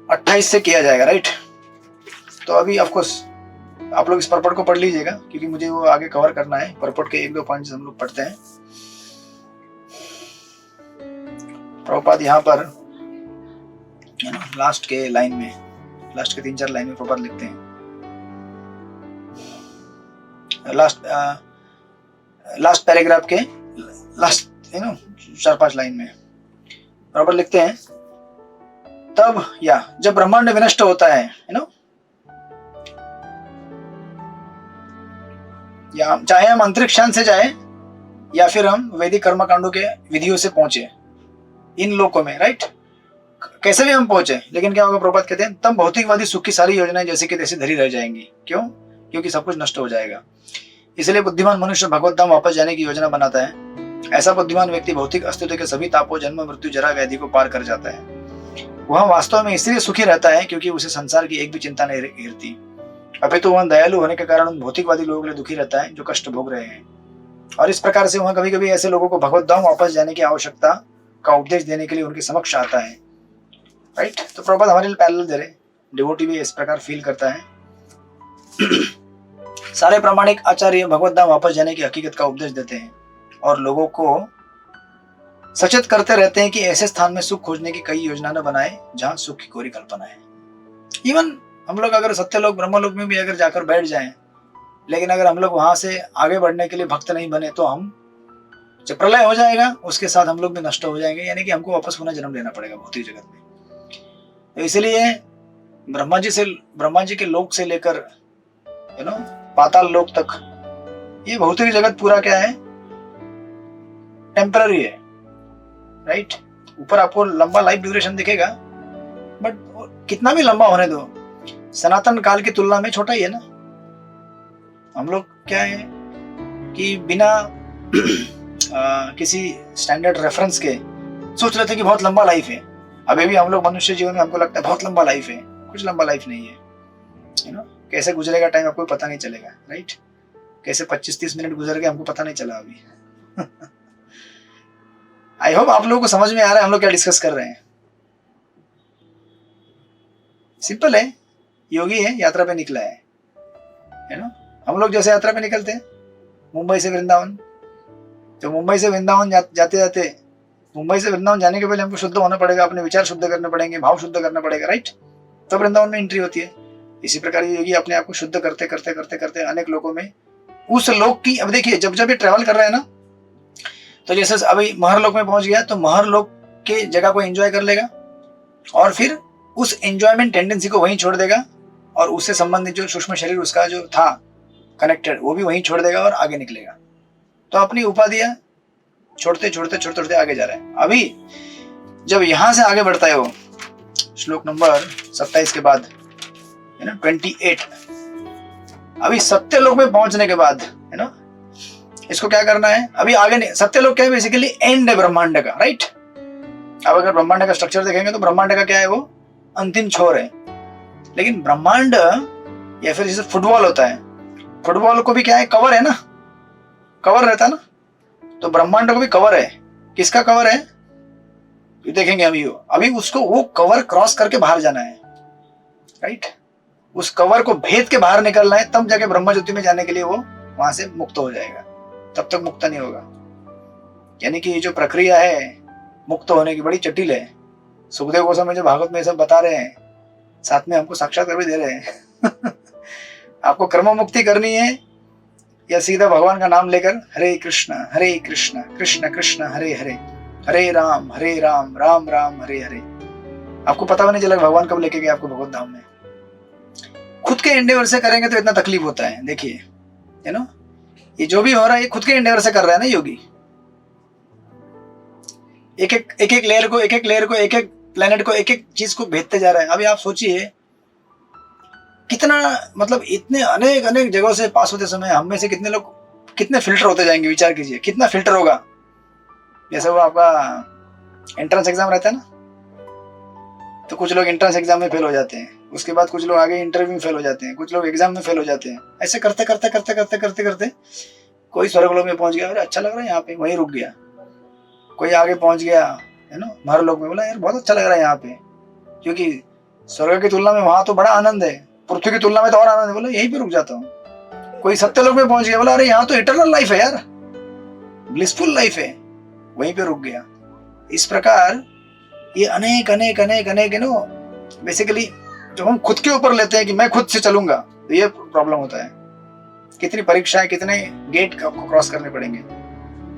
28 से किया जाएगा, राइट। तो अभी ऑफकोर्स आप लोग इस परपट को पढ़ लीजिएगा, क्योंकि मुझे वो आगे कवर करना है। परपट के 1-2 पॉइंट्स हम लोग पढ़ते हैं। प्रभुपाद यहाँ पर लास्ट के लाइन में, लास्ट के 3-4 लाइन में प्रभुपाद लिखते हैं, लास्ट पैराग्राफ के लास्ट 4-5 लाइन में प्रभुपाद लिखते हैं, तब या जब ब्रह्मांड विनष्ट होता है या चाहे हम अंतरिक्षान से जाए या फिर हम वैदिक कर्मकांडों के विधियों से पहुंचे इन लोकों में, राइट, कैसे भी हम पहुंचे, लेकिन क्या होगा, प्रभुपाद कहते हैं तब भौतिकवादी सुख की सारी योजनाएं जैसे कि तैसे धरी रह जाएंगी। क्यों? क्योंकि सब कुछ नष्ट हो जाएगा। इसलिए बुद्धिमान मनुष्य भगवत धाम वापस जाने की योजना बनाता है। ऐसा बुद्धिमान व्यक्ति भौतिक अस्तित्व के सभी तापों, जन्म, मृत्यु, जरा, व्याधि को पार कर जाता है। वह वास्तव में इसलिए सुखी रहता है क्योंकि उसे संसार की एक भी चिंता नहीं घेरती, अपितु वह दयालु होने के कारण उन भौतिकवादी लोगों के लिए दुखी रहता है जो कष्ट भोग रहे हैं। और इस प्रकार से वह कभी कभी ऐसे लोगों को भगवत धाम वापस जाने की आवश्यकता का उपदेश देने के लिए उनके समक्ष आता है, राइट। तो प्रभुपाद हमारे लिए पैरेलल दे रहे, डिवोटी भी इस प्रकार फील करता है। सारे प्रामाणिक आचार्य भगवत धाम वापस जाने की हकीकत का उपदेश देते हैं और लोगों को सचेत करते रहते हैं कि ऐसे स्थान में सुख खोजने की कई योजना न बनाए जहां सुख की कोरी कल्पना है। इवन हम लोग अगर सत्यलोक ब्रह्मलोक में भी अगर जाकर बैठ जाएं, लेकिन अगर हम लोग वहां से आगे बढ़ने के लिए भक्त नहीं बने तो हम जब प्रलय हो जाएगा उसके साथ हम लोग भी नष्ट हो जाएंगे, यानी कि हमको वापस पुनः जन्म लेना पड़ेगा भौतिक जगत में। तो इसलिए ब्रह्मा जी के लोक से लेकर पाताल लोक तक ये भौतिक जगत पूरा क्या है, टेम्पररी है, राइट। ऊपर आपको लंबा लाइफ ड्यूरेशन दिखेगा, बट कितना भी लंबा होने दो, सनातन काल की तुलना में छोटा ही है ना। हम लोग क्या है कि बिना किसी स्टैंडर्ड रेफरेंस के सोच रहे थे कि बहुत लंबा लाइफ है। अभी भी हम लोग मनुष्य जीवन में हमको लगता है बहुत लंबा लाइफ है, कुछ लंबा लाइफ नहीं है। कैसे गुजरेगा टाइम आपको पता नहीं चलेगा, राइट। कैसे 25-30 मिनट गुजर गए हमको पता नहीं चला अभी। आई होप आप लोगों को समझ में आ रहा है हम लोग क्या डिस्कस कर रहे हैं। सिंपल है, योगी है, यात्रा पे निकला है ना। हम लोग जैसे यात्रा पे निकलते हैं मुंबई से वृंदावन, तो मुंबई से वृंदावन जाते जाते, मुंबई से वृंदावन जाने के पहले हमको शुद्ध होना पड़ेगा, अपने विचार शुद्ध करने पड़ेंगे, भाव शुद्ध करना पड़ेगा, राइट। तब वृंदावन में एंट्री होती है। इसी प्रकार योगी अपने आप को शुद्ध करते करते करते करते अनेक लोगों में उस लोक की, अब देखिए जब जब ये ट्रेवल कर रहे हैं ना, तो जैसे अभी महर लोक में पहुंच गया तो महर लोक के जगह को एंजॉय कर लेगा और फिर उस एंजॉयमेंट टेंडेंसी को वहीं छोड़ देगा और उससे संबंधित जो सूक्ष्म शरीर उसका जो था कनेक्टेड वो भी वहीं छोड़ देगा और आगे निकलेगा। तो अपनी उपाधियां छोड़ते छोड़ते छोड़ते छोड़ते आगे जा रहे हैं। अभी जब यहां से आगे बढ़ता है वो श्लोक नंबर 27 के बाद है ना 28, अभी सत्यलोक में पहुंचने के बाद है ना इसको क्या करना है, अभी आगे नहीं। सत्यलोक क्या है, बेसिकली एंड है ब्रह्मांड का, राइट। अब अगर ब्रह्मांड का स्ट्रक्चर देखेंगे तो ब्रह्मांड का क्या है, वो अंतिम छोर है। लेकिन ब्रह्मांड या फिर जैसे फुटबॉल होता है, फुटबॉल को भी क्या है, कवर है ना, कवर रहता है ना, तो ब्रह्मांड को भी कवर है। किसका कवर है ये देखेंगे अभी उसको वो कवर क्रॉस करके बाहर जाना है, राइट। उस कवर को भेद के बाहर निकलना है, तब जाके ब्रह्म ज्योति में जाने के लिए वो वहां से मुक्त हो जाएगा, तब तक मुक्त नहीं होगा। यानी कि ये जो प्रक्रिया है मुक्त होने की बड़ी जटिल है। सुखदेव गोस्वामी जो भागवत में सब बता रहे हैं, साथ में हमको साक्षात्कार भी दे रहे हैं आपको कर्म मुक्ति करनी है या सीधा भगवान का नाम लेकर हरे कृष्ण कृष्ण कृष्ण हरे हरे, हरे राम राम राम हरे हरे। आपको पता भी नहीं चला भगवान कब लेके गए आपको भगवत धाम में। खुद के एंडेवर से करेंगे तो इतना तकलीफ होता है। देखिए है ना, ये जो भी हो रहा है ये खुद के एंडेवर से कर रहा है ना योगी। एक एक लेयर को एक एक प्लेनेट को एक एक चीज को भेजते जा रहा है। अभी आप सोचिए कितना, मतलब इतने अनेक अनेक जगहों से पास होते समय हम में से कितने लोग कितने फिल्टर होते जाएंगे, विचार कीजिए कितना फिल्टर होगा। जैसे वो आपका एंट्रेंस एग्जाम रहता है ना, तो कुछ लोग एंट्रेंस एग्जाम में फेल हो जाते हैं, उसके बाद कुछ लोग आगे इंटरव्यू में फेल हो जाते हैं, कुछ लोग एग्जाम में फेल हो जाते हैं। ऐसे करते करते करते करते करते करते कोई स्वर्गलोक में पहुंच गया, अरे अच्छा लग रहा है यहाँ पे, वहीं रुक गया। कोई आगे पहुंच गया है ना मरलोक में, बोला यार बहुत अच्छा लग रहा है यहाँ पे, क्योंकि स्वर्ग की तुलना में वहां तो बड़ा आनंद है, पृथ्वी की तुलना में तो और आनंद है, बोला यहीं पे रुक जाता हूँ। कोई सत्यलोक में पहुंच गया, बोला अरे यहाँ तो इटर्नल लाइफ है यार, ब्लिसफुल लाइफ है, वहीं पे रुक गया। इस प्रकार ये अनेक अनेक अनेक अनेक है ना, बेसिकली जब हम खुद के ऊपर लेते हैं कि मैं खुद से चलूंगा, तो ये प्रॉब्लम होता है। कितनी परीक्षाएं, कितने गेट आपको क्रॉस करने पड़ेंगे।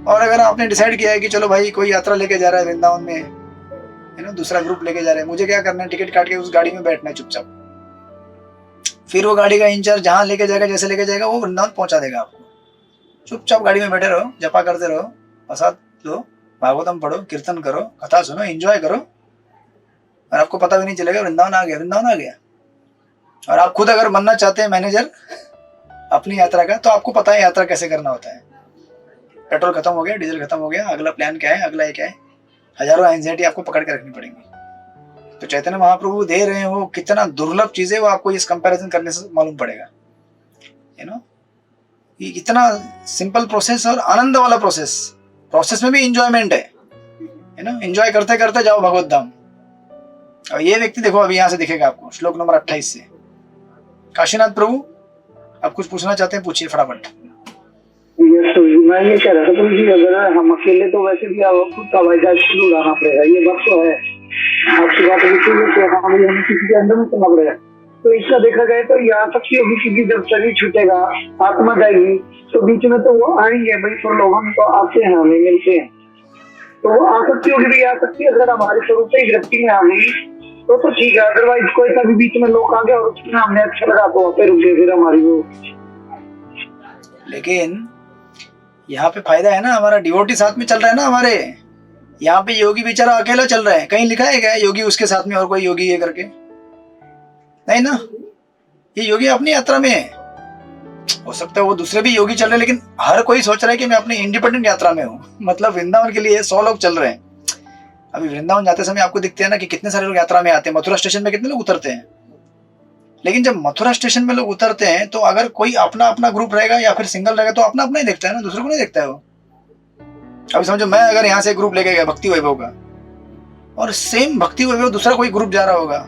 और अगर आपने डिसाइड किया है कि चलो भाई कोई यात्रा लेके जा रहा है वृंदावन में, है ना, दूसरा ग्रुप लेके जा रहे हैं, मुझे क्या करना है, टिकट काट के उस गाड़ी में बैठना है चुपचाप। फिर वो गाड़ी का इंचार्ज जहां लेके जाएगा, जैसे लेके जाएगा, वो वृंदावन पहुंचा देगा आपको। चुपचाप गाड़ी में बैठे रहो, जपा करते रहो, प्रसाद लो, भागवतम पढ़ो, कीर्तन करो, कथा सुनो, एंजॉय करो, और आपको पता भी नहीं चलेगा वृंदावन आ गया, वृंदावन आ गया। और आप खुद अगर बनना चाहते हैं मैनेजर अपनी यात्रा का, तो आपको पता है यात्रा कैसे करना होता है। पेट्रोल खत्म हो गया, डीजल खत्म हो गया, अगला प्लान क्या है, अगला क्या है, हजारों एंजाइटी आपको पकड़ के रखनी पड़ेंगी। तो चैतन्य महाप्रभु दे रहे हैं वो कितना दुर्लभ चीज है, वो आपको इस कंपैरिजन करने से मालूम पड़ेगा। यू नो, ये कितना सिंपल प्रोसेस और आनंद वाला प्रोसेस में भी इंजॉयमेंट है, यू नो, एंजॉय करते करते जाओ भगवत धाम। और ये व्यक्ति देखो अभी यहाँ से दिखेगा आपको, श्लोक नंबर 28 से। काशीनाथ प्रभु आप कुछ पूछना चाहते हैं, पूछिए फटाफट। तो मैं ये कह रहा था प्रभु जी, अगर हम अकेले तो वैसे भी खुद का हवाई जहाज शुरू उड़ाना पड़ेगा, ये बात तो है आपकी बात बिल्कुल, तो हमें किसी के अंदर में चलना पड़ेगा। तो इसका देखा जाए तो ये आसक्ति होगी, क्योंकि जब शरीर छूटेगा, आत्मा जाएगी, तो बीच में तो वो आएंगे भाई, तो लोग हम तो आते हैं, हमें मिलते हैं, तो वो आसक्ति होगी भी। आसक्ति अगर हमारे स्वरूप से व्यक्ति में आ गई तो ठीक है, अदरवाइज कोई सा भी बीच में लोग आ गए और उसमें हमने अच्छा लगा तो फिर रुक गए, फिर हमारी वो। लेकिन यहाँ पे फायदा है ना, हमारा डिवोटी साथ में चल रहा है ना हमारे। यहाँ पे योगी बेचारा अकेला चल रहा है, कहीं लिखा है क्या योगी उसके साथ में और कोई योगी है करके? नहीं ना, ये योगी अपनी यात्रा में है। हो सकता है वो दूसरे भी योगी चल रहे हैं, लेकिन हर कोई सोच रहा है कि मैं अपनी इंडिपेंडेंट यात्रा में हूँ। मतलब वृंदावन के लिए 100 लोग चल रहे हैं। अभी वृंदावन जाते समय आपको दिखते हैं ना कि कितने सारे लोग यात्रा में आते हैं। मथुरा स्टेशन में कितने लोग उतरते हैं, लेकिन जब मथुरा स्टेशन में लोग उतरते हैं तो अगर कोई अपना अपना ग्रुप रहेगा या फिर सिंगल रहेगा तो अपना अपना ही देखता है ना, दूसरे को नहीं देखता है वो। अभी समझो मैं अगर यहाँ से ग्रुप लेके गया भक्ति वैभव का, और सेम भक्ति वैभव दूसरा कोई ग्रुप जा रहा होगा,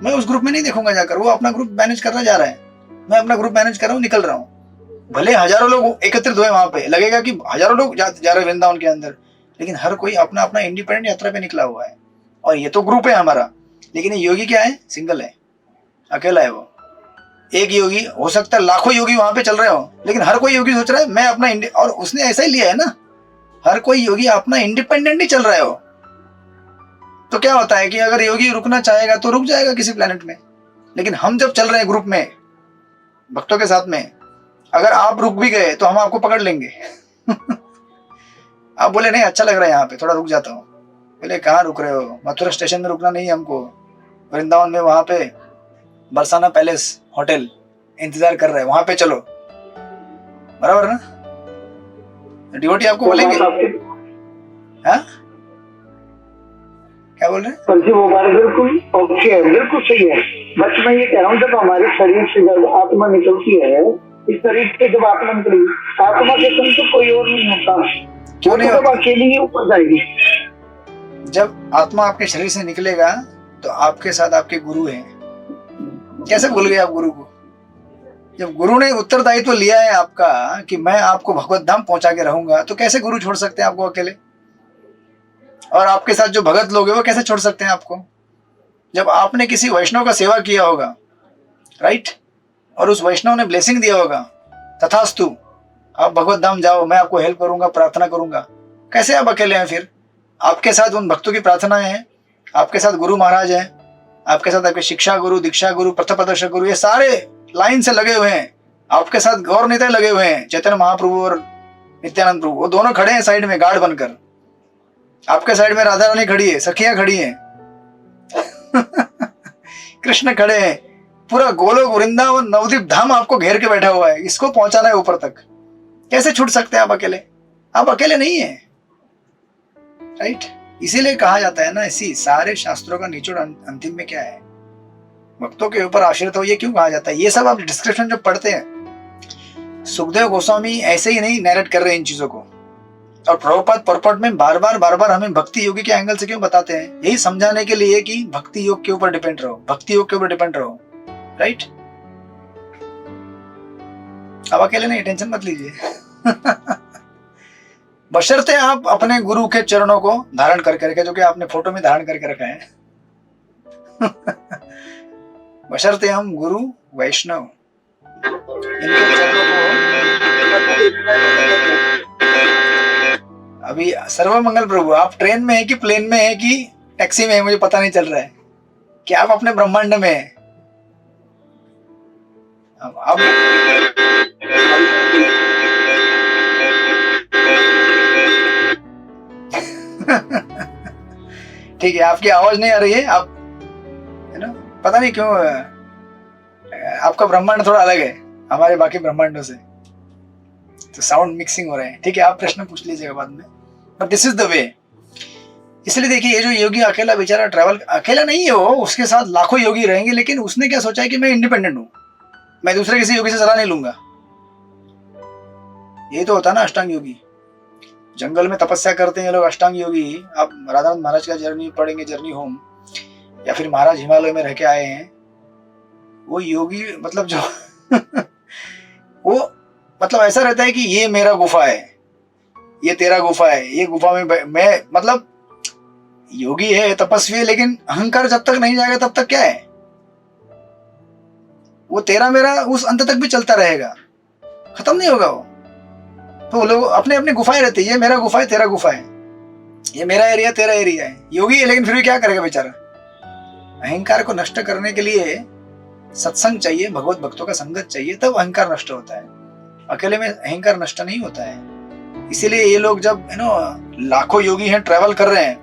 मैं उस ग्रुप में नहीं देखूंगा जाकर, वो अपना ग्रुप मैनेज करना जा रहा है, मैं अपना ग्रुप मैनेज कर रहा हूँ, निकल रहा हूँ। भले हजारों लोग एकत्रित हुए वहां पे, लगेगा कि हजारों लोग जा रहे हैं वृंदावन के अंदर, लेकिन हर कोई अपना अपना इंडिपेंडेंट यात्रा पे निकला हुआ है। और ये तो ग्रुप है हमारा, लेकिन ये योगी क्या है, सिंगल है, अकेला है वो। एक योगी हो सकता है लाखों योगी वहां पे चल रहे हो, लेकिन हर कोई योगी सोच रहा है मैं अपना, और उसने ऐसा ही लिया है ना, हर कोई योगी अपना इंडिपेंडेंट ही चल रहा है वो। तो क्या होता है कि अगर योगी रुकना चाहेगा तो रुक जाएगा किसी प्लेनेट में, लेकिन हम जब चल रहे हैं ग्रुप में भक्तों के साथ में, अगर आप रुक भी गए तो हम आपको पकड़ लेंगे। आप बोले नहीं अच्छा लग रहा है यहाँ पे, थोड़ा रुक जाता हूँ। बोले कहाँ रुक रहे हो, मथुरा स्टेशन में रुकना नहीं है हमको, वृंदावन में वहां पे बरसाना पैलेस होटल इंतजार कर रहे हैं, वहां पे चलो। बराबर ना? डिवोटी आपको बोलेंगे हाँ क्या बोल रहे हैं? पर जी वो बात बिल्कुल ओके है, बिल्कुल सही है। बस मैं ये कह रहा हूँ जब हमारे शरीर से जब आत्मा निकलती है, इस शरीर से जब आत्मा निकली, आत्मा के संग तो कोई और नहीं होता, क्यों नहीं होता? अकेली ही ऊपर जाएगी। जब आत्मा आपके शरीर से निकलेगा तो आपके साथ आपके गुरु हैं। कैसे भूल गए आप गुरु को? जब गुरु ने उत्तरदायित्व लिया है आपका कि मैं आपको भगवत धाम पहुंचा के रहूंगा, तो कैसे गुरु छोड़ सकते हैं आपको अकेले? और आपके साथ जो भगत लोग हैं वो कैसे छोड़ सकते हैं आपको? जब आपने किसी वैष्णव का सेवा किया होगा, राइट, और उस वैष्णव ने ब्लेसिंग दिया होगा, तथास्तु आप भगवत धाम जाओ, मैं आपको हेल्प करूंगा, प्रार्थना करूंगा, कैसे आप अकेले हैं? फिर आपके साथ उन भक्तों की प्रार्थनाएं हैं, आपके साथ गुरु महाराज हैं, आपके साथ आपके शिक्षा गुरु, दीक्षा गुरु, पथप्रदर्शक गुरु, ये सारे लाइन से लगे हुए हैं। आपके साथ गौर निताई लगे हुए हैं, चैतन्य महाप्रभु और नित्यानंद प्रभु, वो दोनों खड़े हैं साइड में गार्ड बनकर। आपके साइड में राधा रानी खड़ी है, सखियां खड़ी हैं, कृष्ण खड़े हैं, पूरा गोलोक वृंदावन नवदीप धाम आपको घेर के बैठा हुआ है। इसको पहुंचाना है ऊपर तक, कैसे छूट सकते हैं आप अकेले? आप अकेले नहीं है, राइट? इसीलिए कहा जाता है ना, इसी सारे शास्त्रों का निचोड़ अंतिम में क्या है? भक्तों के ऊपर आश्रित हो। ये क्यों कहा जाता है? ये सब आप डिस्क्रिप्शन जब पढ़ते हैं, सुखदेव गोस्वामी ऐसे ही नहीं नैरेट कर रहे इन चीजों को, और प्रभुपाद परपट में बार बार हमें भक्ति योगी के एंगल से क्यों बताते हैं? यही समझाने के लिए कि भक्ति योग के ऊपर डिपेंड रहो, भक्ति योग के ऊपर डिपेंड रहो, राइट? अब अकेले नहीं, टेंशन मत लीजिए। बशर्ते आप अपने गुरु के चरणों को धारण करके, जो कि आपने फोटो में धारण करके रखा है। बशर्ते हम गुरु वैष्णव इनके चरणों को। अभी सर्वमंगल प्रभु, आप ट्रेन में है कि प्लेन में है कि टैक्सी में है, मुझे पता नहीं चल रहा है। क्या आप अपने ब्रह्मांड में है? अब ठीक है, आपकी आवाज नहीं आ रही है, आप है ना, पता नहीं क्यों आपका ब्रह्मांड थोड़ा अलग है हमारे बाकी ब्रह्मांडों से, तो साउंड मिक्सिंग हो रहे हैं। ठीक है, आप प्रश्न पूछ लीजिएगा बाद में, but this is the way. इसलिए देखिए, ये जो योगी अकेला बेचारा ट्रैवल, अकेला नहीं है वो, उसके साथ लाखों योगी रहेंगे, लेकिन उसने क्या सोचा है कि मैं इंडिपेंडेंट हूं, मैं दूसरे किसी योगी से सलाह नहीं लूंगा। ये तो होता है ना अष्टांग योगी, जंगल में तपस्या करते हैं ये लोग, अष्टांग योगी। आप राधानंद महाराज का जर्नी पढ़ेंगे, जर्नी होम, या फिर महाराज हिमालय में रह के आए हैं, वो योगी मतलब जो वो मतलब ऐसा रहता है कि ये मेरा गुफा है, ये तेरा गुफा है, ये गुफा में मैं, मतलब योगी है, तपस्वी है, लेकिन अहंकार जब तक नहीं जाएगा तब तक क्या है, वो तेरा मेरा उस अंत तक भी चलता रहेगा, खत्म नहीं होगा वो। तो लोग अपने अपने गुफाएं रहते हैं, ये मेरा गुफा है, तेरा गुफा है, ये मेरा एरिया, तेरा एरिया है। योगी है लेकिन फिर भी क्या करेगा बेचारा? अहंकार को नष्ट करने के लिए सत्संग चाहिए, भगवत भक्तों का संगत चाहिए, तब अहंकार नष्ट होता है। अकेले में अहंकार नष्ट नहीं होता है। इसीलिए ये लोग जब लाखों योगी हैं, ट्रैवल कर रहे हैं,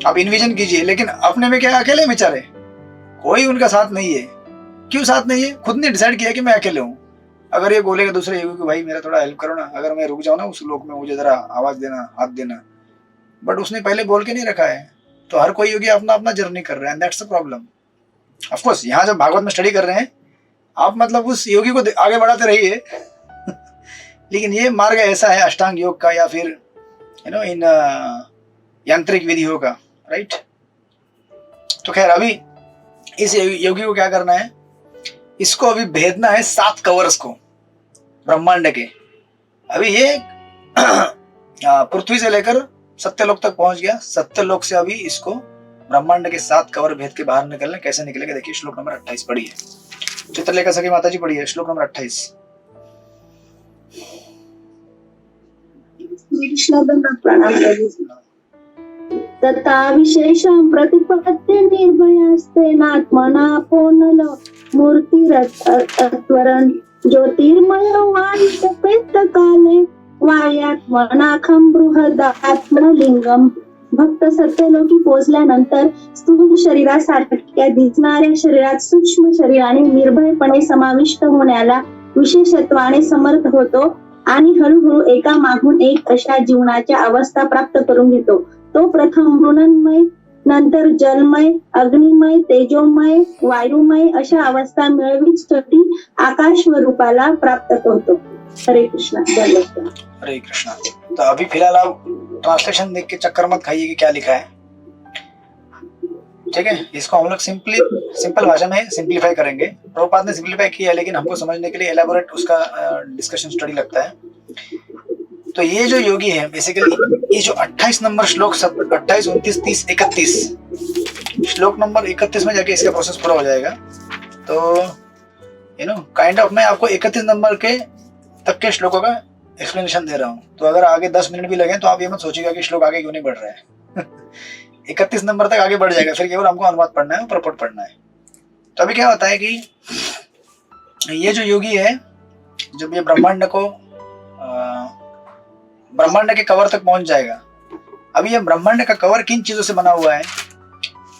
आप इन्विजन कीजिए, लेकिन अपने में क्या अकेले बेचारे, कोई उनका साथ नहीं है। क्यों साथ नहीं है? खुद ने डिसाइड किया कि मैं अकेले हूँ। अगर ये बोलेगा दूसरे योगी को, भाई मेरा थोड़ा हेल्प करो ना, अगर मैं रुक जाऊँ ना उस लोक में, मुझे जरा आवाज देना, हाथ देना, बट उसने पहले बोल के नहीं रखा है, तो हर कोई योगी अपना अपना जर्नी कर रहा है, that's the problem. Of course यहाँ जब भागवत में स्टडी कर रहे हैं आप, मतलब उस योगी को आगे बढ़ाते रहिए, लेकिन ये मार्ग ऐसा है अष्टांग योग का, या फिर इन यांत्रिक विधियों का, राइट? तो खैर, अभी इस योगी को क्या करना है, इसको अभी भेदना है 7 कवर्स को ब्रह्मांड के। अभी ये पृथ्वी से लेकर सत्यलोक तक पहुंच गया, सत्यलोक से अभी इसको ब्रह्मांड के 7 कवर भेद के बाहर निकलना। कैसे निकलेगा देखिए, श्लोक नंबर 28 पढ़िए, चित्रलेखा सखी माता जी पढ़िए, श्लोक नंबर 28। श्लोक नंबर प्रणाम प्रभु। तथा विशेषं प्रतिपत्ति निर्भयास्तेनात्मनापो नल मूर्तिरत्वरन् ज्योतिर्मयो वायुपेत काले वायात्मनाखं बृहदात्मलिंगम. भक्त सत्यलोकी पोहोचल्यानंतर स्थूल शरीरासारख्या दिसणाऱ्या शरीरात सूक्ष्म शरीराने निर्भयपणे समाविष्ट होण्याला विशेषत्वाने समर्थ होतो आणि हळूहळू एका मागून एक अशा जीवनाच्या अवस्था प्राप्त करून घेतो. तो प्रथम मृण्मय, नंतर जलमय, अग्निमय, तेजोमय, वायुमय अशा अवस्था मिळवीत शेवटी आकाश स्वरूपाला प्राप्त करतो. हरे कृष्णा. हरे कृष्णा. तो अभी फिलहाल आप ट्रांसलेशन देख के चक्कर मत खाइए कि क्या लिखा है, ठीक है. इसको हम लोग सिंपल भाषा में सिंप्लीफाई करेंगे. प्रभुपाद ने सिंप्लीफाई किया है, लेकिन हमको समझने के लिए एलैबोरेट उसका डिस्कशन स्टडी लगता है. तो ये जो योगी है बेसिकली, ये जो 28 नंबर श्लोक, 28, 29, 30, 31 श्लोक नंबर 31 में जाके इसका प्रोसेस पूरा हो जाएगा. तो काइंड ऑफ मैं आपको 31 नंबर के तक के श्लोकों का एक्सप्लेनेशन दे रहा हूँ. तो अगर आगे 10 मिनट भी लगे तो आप ये मत सोचिएगा कि श्लोक आगे क्यों नहीं बढ़ रहा है. 31 नंबर तक आगे बढ़ जाएगा, फिर केवल हमको अनुवाद पढ़ना है, प्रपट पढ़ना है. तो अभी क्या होता है कि ये जो योगी है, जब ये ब्रह्मांड के कवर तक पहुंच जाएगा. अभी ये ब्रह्मांड का कवर किन चीजों से बना हुआ है?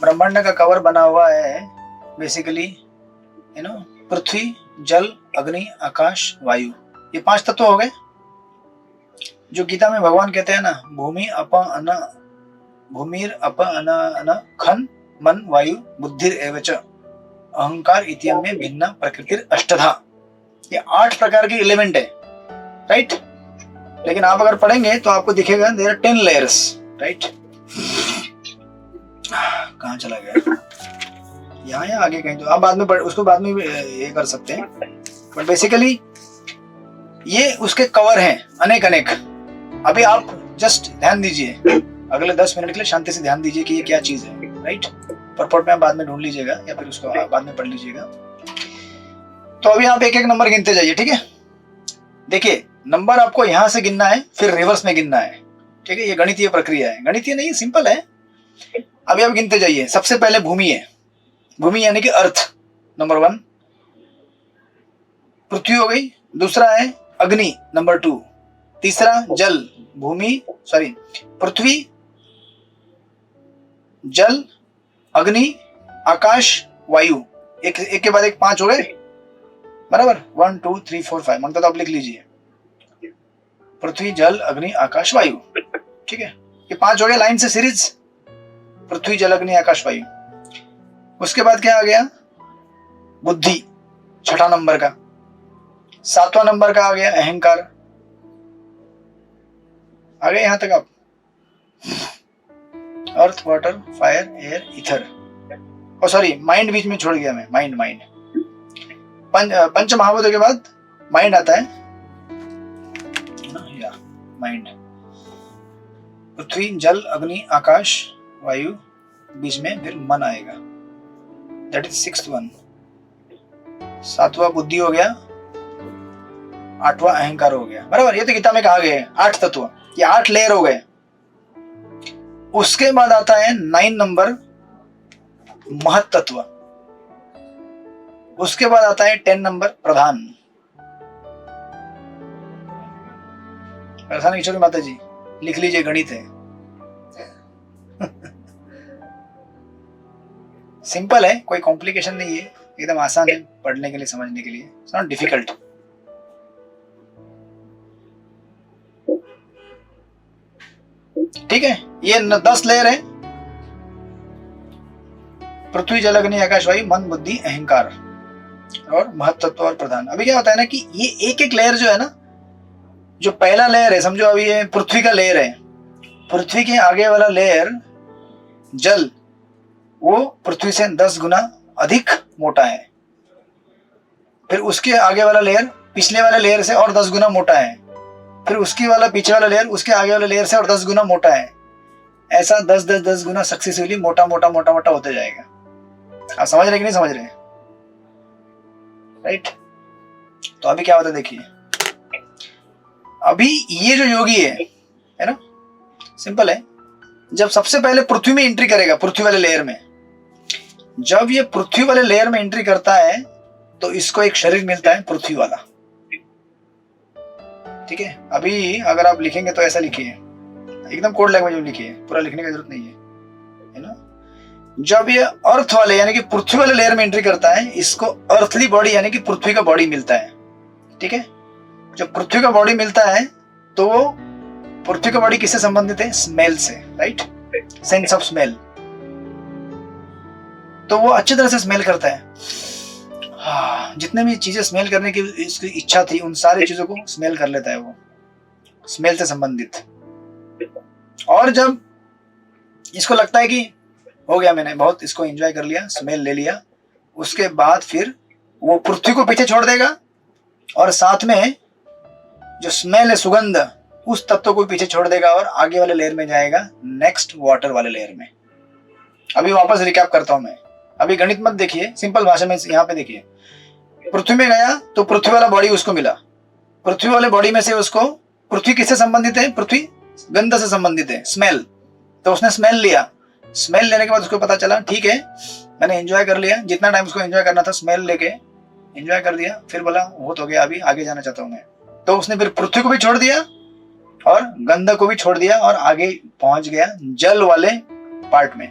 ब्रह्मांड का कवर बना हुआ है बेसिकली पृथ्वी, जल, अग्नि, आकाश, वायु. ये 5 तत्व हो गए जो गीता में भगवान कहते हैं ना, भूमिर अप अन खन मन वायु बुद्धिर एवच अहंकार इत्यम में भिन्न प्रकृतिर अष्टधा. ये 8 प्रकार के एलिमेंट है, राइट. लेकिन आप अगर पढ़ेंगे तो आपको दिखेगा देयर आर 10 लेयर्स, राइट. कहाँ चला गया? यहाँ या आगे कहीं. तो आप बाद में उसको बाद में ये कर सकते हैं, बट बेसिकली ये उसके कवर हैं अनेक. अभी आप जस्ट ध्यान दीजिए, अगले 10 मिनट के लिए शांति से ध्यान दीजिए कि ये क्या चीज है, राइट. परपोर्ट में आप बाद में ढूंढ लीजिएगा या फिर उसको बाद में पढ़ लीजिएगा. तो अभी आप एक एक नंबर गिनते जाइए, ठीक है. देखिए, नंबर आपको यहां से गिनना है, फिर रिवर्स में गिनना है, ठीक है. ये गणितीय प्रक्रिया है, गणितीय नहीं, सिंपल है. अभी आप गिनते जाइए. सबसे पहले भूमि है, भूमि यानी कि अर्थ, नंबर 1. पृथ्वी हो गई. दूसरा है अग्नि, नंबर 2. तीसरा जल, पृथ्वी, जल, अग्नि, आकाश, वायु. एक के बाद एक 5 हो गए, बराबर. 1 2 3 4 5 मांगता तो आप लिख लीजिए. पृथ्वी, जल, अग्नि, आकाश, वायु, ठीक है. ये 5 हो गए लाइन से सीरीज, पृथ्वी, जल, अग्नि, आकाश, वायु. उसके बाद क्या आ गया? बुद्धि, 6ठा नंबर का. 7वां नंबर का आ गया अहंकार. आ गए यहां तक आप? अर्थ, वाटर, फायर, एयर, ईथर. ओ सॉरी, माइंड बीच में छोड़ गया मैं. माइंड पंच महाभूतों के बाद माइंड आता है या माइंड. पृथ्वी, जल, अग्नि, आकाश, वायु, बीच में फिर मन आएगा. That is 6th one. 7वां बुद्धि हो गया. 8वां अहंकार हो गया, बराबर. ये तो गीता में कहा गया है 8 तत्व. ये 8 लेयर हो गए. उसके बाद आता है 9 नंबर महत तत्व. उसके बाद आता है 10 नंबर प्रधान. ऐसा नहीं छोड़ी माता जी, लिख लीजिए, गणित है. सिंपल है, कोई कॉम्प्लिकेशन नहीं है, एकदम आसान है पढ़ने के लिए, समझने के लिए. It's not difficult. ठीक है. ये 10 लेयर है. पृथ्वी, जल, अग्नि, आकाश, वायु, मन, बुद्धि, अहंकार और महत्त्व और प्रधान. अभी क्या होता है ना कि ये एक एक लेयर जो है ना, जो पहला लेयर है, समझो अभी ये पृथ्वी का लेयर है. पृथ्वी के आगे वाला लेयर जल, वो पृथ्वी से 10 गुना अधिक मोटा है. फिर उसके आगे वाला लेयर पिछले वाले लेयर से और 10 गुना मोटा है. फिर उसकी वाला पीछे वाला लेयर उसके आगे वाले लेयर से और 10 गुना मोटा है. ऐसा 10 गुना सक्सेसिवली मोटा होते जाएगा. आप समझ रहे कि नहीं समझ रहे? राइट. तो अभी क्या होता है देखिए. अभी ये जो योगी है ना, सिंपल है. जब सबसे पहले पृथ्वी में एंट्री करेगा, पृथ्वी वाले लेयर में, जब ये पृथ्वी वाले लेयर में एंट्री करता है तो इसको एक शरीर मिलता है पृथ्वी वाला। ठीक है, अभी अगर आप लिखेंगे तो ऐसा लिखिए, एकदम कोड लैंग्वेज में लिखिए, पूरा लिखने की जरूरत नहीं है ना। जब ये अर्थ वाले यानी कि पृथ्वी वाले लेयर में एंट्री करता है, इसको अर्थली बॉडी यानी कि पृथ्वी का बॉडी मिलता है। ठीक है, जब पृथ्वी का बॉडी मिलता है तो वो पृथ्वी का बॉडी किससे संबंधित है? स्मेल से, राइट, सेंस ऑफ स्मेल। तो वो अच्छी तरह से स्मेल करता है। हाँ, जितने भी चीजें स्मेल करने की इसकी इच्छा थी उन सारी चीजों को स्मेल कर लेता है वो, स्मेल से संबंधित। और जब इसको लगता है कि हो गया, मैंने बहुत इसको एंजॉय कर लिया, स्मेल ले लिया, उसके बाद फिर वो पृथ्वी को पीछे छोड़ देगा और साथ में जो स्मेल है, सुगंध, उस तत्व को पीछे छोड़ देगा और आगे वाले लेयर में जाएगा, नेक्स्ट वाटर वाले लेयर में। अभी वापस रिकैप करता हूं मैं, अभी गणित मत देखिए, सिंपल भाषा में यहाँ पे देखिए। पृथ्वी में गया तो पृथ्वी वाला बॉडी उसको मिला, पृथ्वी वाले बॉडी में से उसको, पृथ्वी किससे संबंधित है? पृथ्वी गंध से संबंधित है, स्मेल। तो उसने स्मेल लिया, स्मेल लेने के बाद उसको पता चला ठीक है मैंने एंजॉय कर लिया, जितना टाइम उसको एंजॉय करना था स्मेल लेके एंजॉय कर दिया, फिर बोला बहुत हो गया, अभी आगे जाना चाहता हूं मैं। तो उसने फिर पृथ्वी को भी छोड़ दिया और गंध को भी छोड़ दिया और आगे पहुंच गया जल वाले पार्ट में।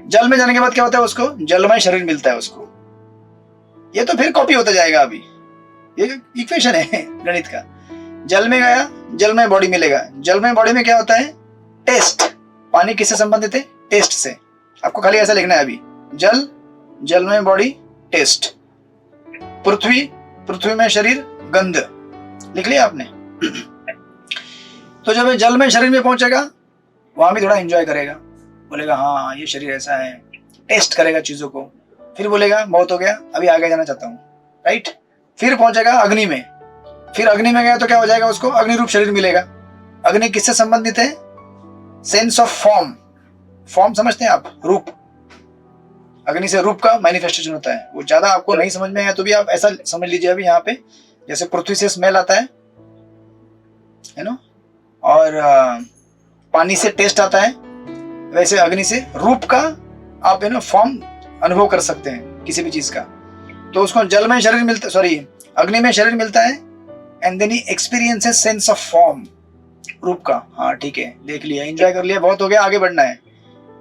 जल में जाने के बाद क्या होता है? उसको जलमय शरीर मिलता है उसको। ये तो फिर कॉपी होता जाएगा, अभी ये इक्वेशन है गणित का। जल में गया, जलमय बॉडी मिलेगा। जलमय बॉडी में क्या होता है? टेस्ट। पानी किससे संबंधित है? टेस्ट से। आपको खाली ऐसा लिखना है अभी, जल, जलमय बॉडी, टेस्ट। पृथ्वी, पृथ्वी में शरीर, गंध। लिख लिया आपने? तो जब जल में शरीर में पहुंचेगा वहां भी थोड़ा एंजॉय करेगा, बोलेगा हाँ ये शरीर ऐसा है, टेस्ट करेगा चीजों को, फिर बोलेगा बहुत हो गया, अभी आगे जाना चाहता हूँ, राइट। फिर पहुंचेगा अग्नि में, फिर अग्नि में गया तो क्या हो जाएगा? उसको अग्नि रूप शरीर मिलेगा। अग्नि किससे संबंधित है? Sense of form. फॉर्म समझते हैं आप? रूप। अग्नि से रूप का मैनिफेस्टेशन होता है। वो ज्यादा आपको नहीं समझ में आया तो भी आप ऐसा समझ लीजिए, अभी यहाँ पे जैसे पृथ्वी से स्मेल आता है ना, और पानी से टेस्ट आता है, वैसे अग्नि से रूप का आप फॉर्म अनुभव कर सकते हैं किसी भी चीज का। तो उसको जल में शरीर मिलता, सॉरी अग्नि में शरीर मिलता है, and then he experiences sense of form, रूप का। हाँ ठीक है, देख लिया, एंजॉय कर लिया, बहुत हो गया, आगे बढ़ना है।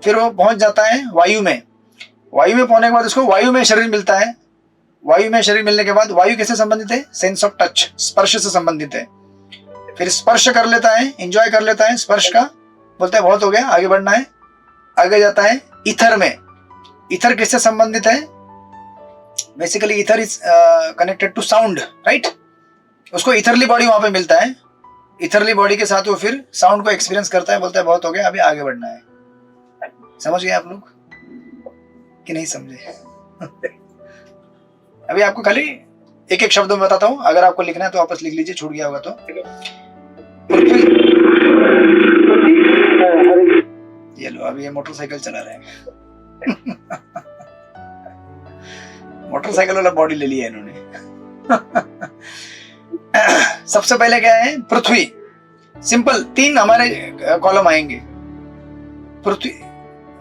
फिर वो पहुंच जाता है वायु में। वायु में पहुंचने के बाद उसको वायु में शरीर मिलता है। वायु में शरीर मिलने के बाद वायु किससे संबंधित है? सेंस ऑफ टच, स्पर्श से संबंधित है। फिर स्पर्श कर लेता है, एंजॉय कर लेता है स्पर्श का, बोलता है बहुत हो गया, आगे बढ़ना है। आगे जाता है ईथर में। ईथर किससे संबंधित है? Basically ether is connected to sound, right. उसको ईथरली बॉडी वहां पे मिलता है। ईथरली बॉडी के साथ वो फिर साउंड को एक्सपीरियंस करता है, बोलता है बहुत हो गया, अभी आगे बढ़ना है। समझ गए आप लोग कि नहीं समझे? अभी आपको खाली एक एक शब्द में बताता हूं, अगर आपको लिखना है तो वापस लिख लीजिए, छूट गया होगा तो। ये लो, अभी ये मोटरसाइकिल चला रहे हैं मोटरसाइकिल वाला बॉडी ले लिया इन्होंने सबसे पहले क्या है? पृथ्वी। सिंपल 3 हमारे कॉलम आएंगे। पृथ्वी,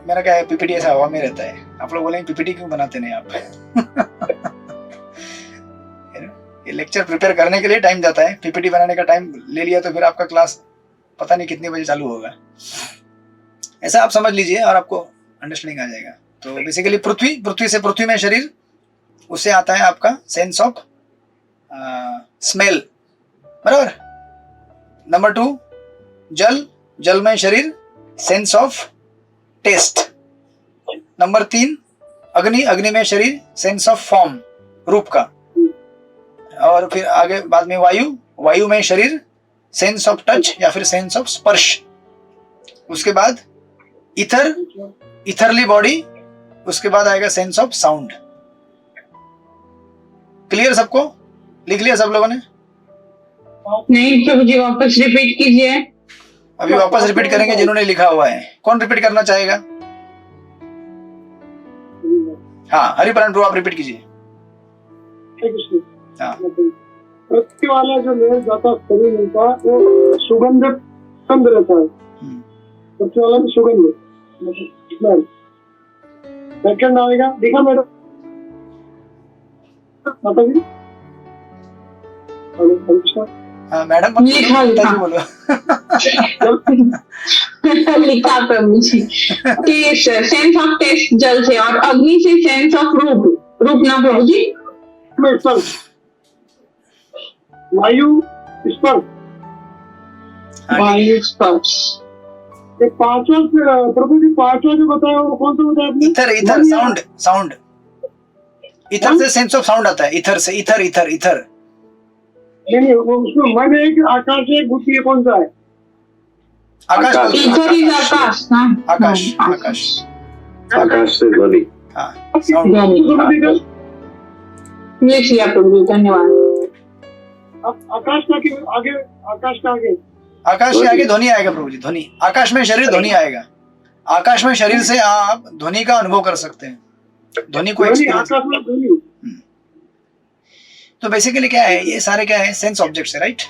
मेरा क्या है, पीपीटी ऐसा हवा में रहता है। आप लोग बोलेंगे पीपीटी क्यों बनाते नहीं आप ये लेक्चर प्रिपेयर करने के लिए टाइम जाता है, पीपीटी बनाने का टाइम ले लिया तो फिर आपका क्लास पता नहीं कितने बजे चालू होगा। ऐसा आप समझ लीजिए और आपको अंडरस्टैंडिंग आ जाएगा। तो बेसिकली पृथ्वी, पृथ्वी से पृथ्वी में शरीर, उससे आता है आपका सेंस ऑफ स्मेल, बराबर। नंबर 2 जल, जल में शरीर, सेंस ऑफ टेस्ट। नंबर 3 अग्नि, अग्नि में शरीर, सेंस ऑफ फॉर्म, रूप का। और फिर आगे बाद में वायु, वायु में शरीर, सेंस ऑफ टच या फिर सेंस ऑफ स्पर्श। उसके बाद ईथर, ईथरली बॉडी, उसके बाद आएगा सेंस ऑफ साउंड। क्लियर सबको? लिख लिया सब लोगों ने? नहीं प्रभु जी, वापस रिपीट कीजिए। अभी वापस रिपीट करेंगे जिन्होंने लिखा हुआ है। कौन रिपीट करना चाहेगा? हाँ, हरिप्राण प्रभु आप रिपीट कीजिए। हाँ, पृथ्वी वाला जो लेयर जाता शरीर मिलता है वो सुगंधित कंद रहता है। सबसे वाला भी सुगंध स्मेल। सेकंड आएगा, देखा मैडम माता जी? हेलो हरिकृष्ण। हाँ मैडम मत बोलो, लिखा, पिताजी लिखा। बोलो। लिखा प्रभु जी। टेस्ट, सेंस ऑफ टेस्ट जल से, और अग्नि से सेंस ऑफ रूप, रूप ना प्रभु जी। में स्पर्श, वायु स्पर्श, हाँ, ठीक है। वायु स्पर्श। ये पांचवा प्रभु जी पांचवा जो बताया वो कौन सा बताया आपने? Ether ether sound sound ether से सेंस ऑफ साउंड आता है, इथर से, इथर इथर इथर। नहीं वो उसमें मन है कि आकाश है, बुद्धि है, कौन सा है? आकाश आकाश। बोलते हैं, इधर ही आकाश ना, आकाश हाँ, आकाश। आकाश से ध्वनि। हाँ साउंड। ध्वनि। लिख लिया प्रभु जी, धन्यवाद। आकाश का आगे, आकाश का आगे, आकाश के आगे ध्वनि आएगा प्रभु जी, ध्वनि। आकाश में शरीर, ध्वनि आएगा। आकाश में शरीर से आप ध्वनि का अनुभव कर सकते हैं, ध्वनि को एक्सपीरियंस। आकाश में ध्वनि। तो बेसिकली क्या है, ये सारे क्या है, सेंस ऑब्जेक्ट्स है, राइट?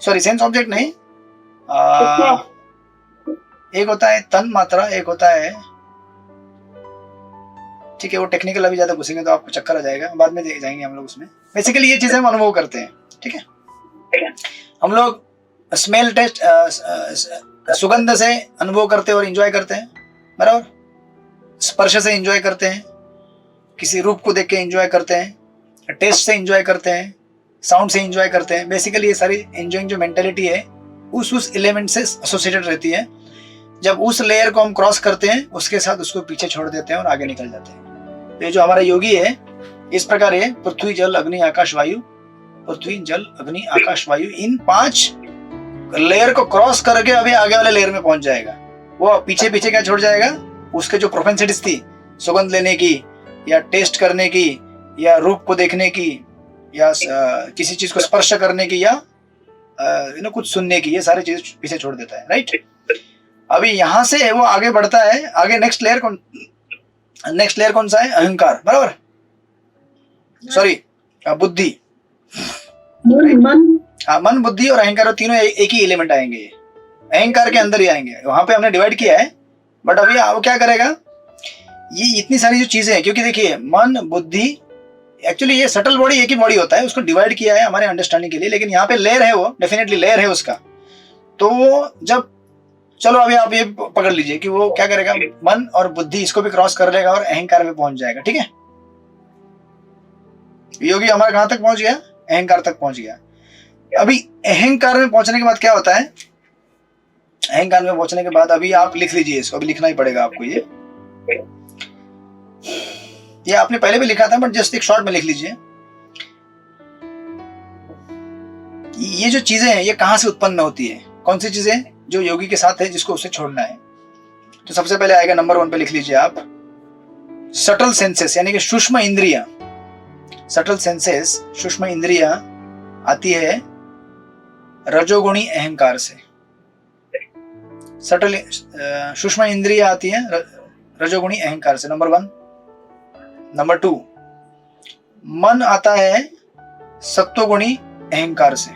सॉरी सेंस ऑब्जेक्ट नहीं, एक होता है तन मात्रा, एक होता है, ठीक है वो टेक्निकल अभी ज्यादा घुसेंगे तो आपको चक्कर आ जाएगा, बाद में जाएंगे हम लोग उसमें। बेसिकली ये चीजें हम अनुभव करते हैं, ठीक है? हम लोग स्मेल टेस्ट, सुगंध से अनुभव करते हैं और एंजॉय करते हैं, बराबर? स्पर्श से एंजॉय करते हैं, किसी रूप को देख के एंजॉय करते हैं, टेस्ट से एंजॉय करते हैं, साउंड से एंजॉय करते हैं। बेसिकली ये सारी एंजॉइंग जो मेंटेलिटी है उस एलिमेंट से एसोसिएटेड रहती है। जब उस लेयर को हम क्रॉस करते हैं उसके साथ उसको पीछे छोड़ देते हैं और आगे निकल जाते हैं। तो ये जो हमारा योगी है इस प्रकार है, पृथ्वी जल अग्नि आकाश वायु, पृथ्वी जल अग्नि आकाश वायु, इन 5 लेयर को क्रॉस करके अभी आगे वाले लेयर में पहुंच जाएगा। वो पीछे पीछे क्या छोड़ जाएगा, उसके जो प्रोपेंसिटीज थी सुगंध लेने की या टेस्ट करने की या रूप को देखने की या किसी चीज को स्पर्श करने की या कुछ सुनने की, ये सारी चीज पीछे छोड़ देता है, राइट? अभी यहां से वो आगे बढ़ता है, आगे नेक्स्ट लेयर कौन सा है? अहंकार, बराबर? सॉरी बुद्धि। मन। हाँ मन बुद्धि और अहंकार तीनों एक ही एलिमेंट आएंगे, ये अहंकार के अंदर ही आएंगे। वहां पे हमने डिवाइड किया है, बट अभी वो क्या करेगा, ये इतनी सारी जो चीजें हैं, क्योंकि देखिए मन बुद्धि, एक्चुअली ये सटल बॉडी एक ही बॉडी होता है, उसको डिवाइड किया है हमारे अंडरस्टैंडिंग के लिए, लेकिन यहाँ पे लेयर है, वो डेफिनेटली लेयर है उसका। तो जब चलो अभी आप ये पकड़ लीजिए कि वो क्या करेगा, मन और बुद्धि इसको भी क्रॉस कर लेगा और अहंकार में पहुंच जाएगा, ठीक है? योगी हमारा कहां तक पहुंच गया? अहंकार तक पहुंच गया। अभी अहंकार में पहुंचने के बाद क्या होता है, अहंकार में पहुंचने के बाद अभी आप लिख लीजिए इसको, अभी लिखना ही पड़ेगा आपको। ये आपने पहले भी लिखा था बट जस्ट एक शॉर्ट में लिख लीजिए। ये जो चीजें हैं ये कहां से उत्पन्न होती है, कौन सी चीजें जो योगी के साथ है जिसको उसे छोड़ना है? तो सबसे पहले आएगा नंबर 1 पे, लिख लीजिए आप, सटल सेंसेस, यानी कि सूक्ष्म इंद्रियां। सटल सेंसेस, सूक्ष्म इंद्रियां आती है रजोगुणी अहंकार से। सटल सूक्ष्म इंद्रियां आती है रजोगुणी अहंकार से, नंबर 1। नंबर 2, मन आता है सत्वगुणी अहंकार से,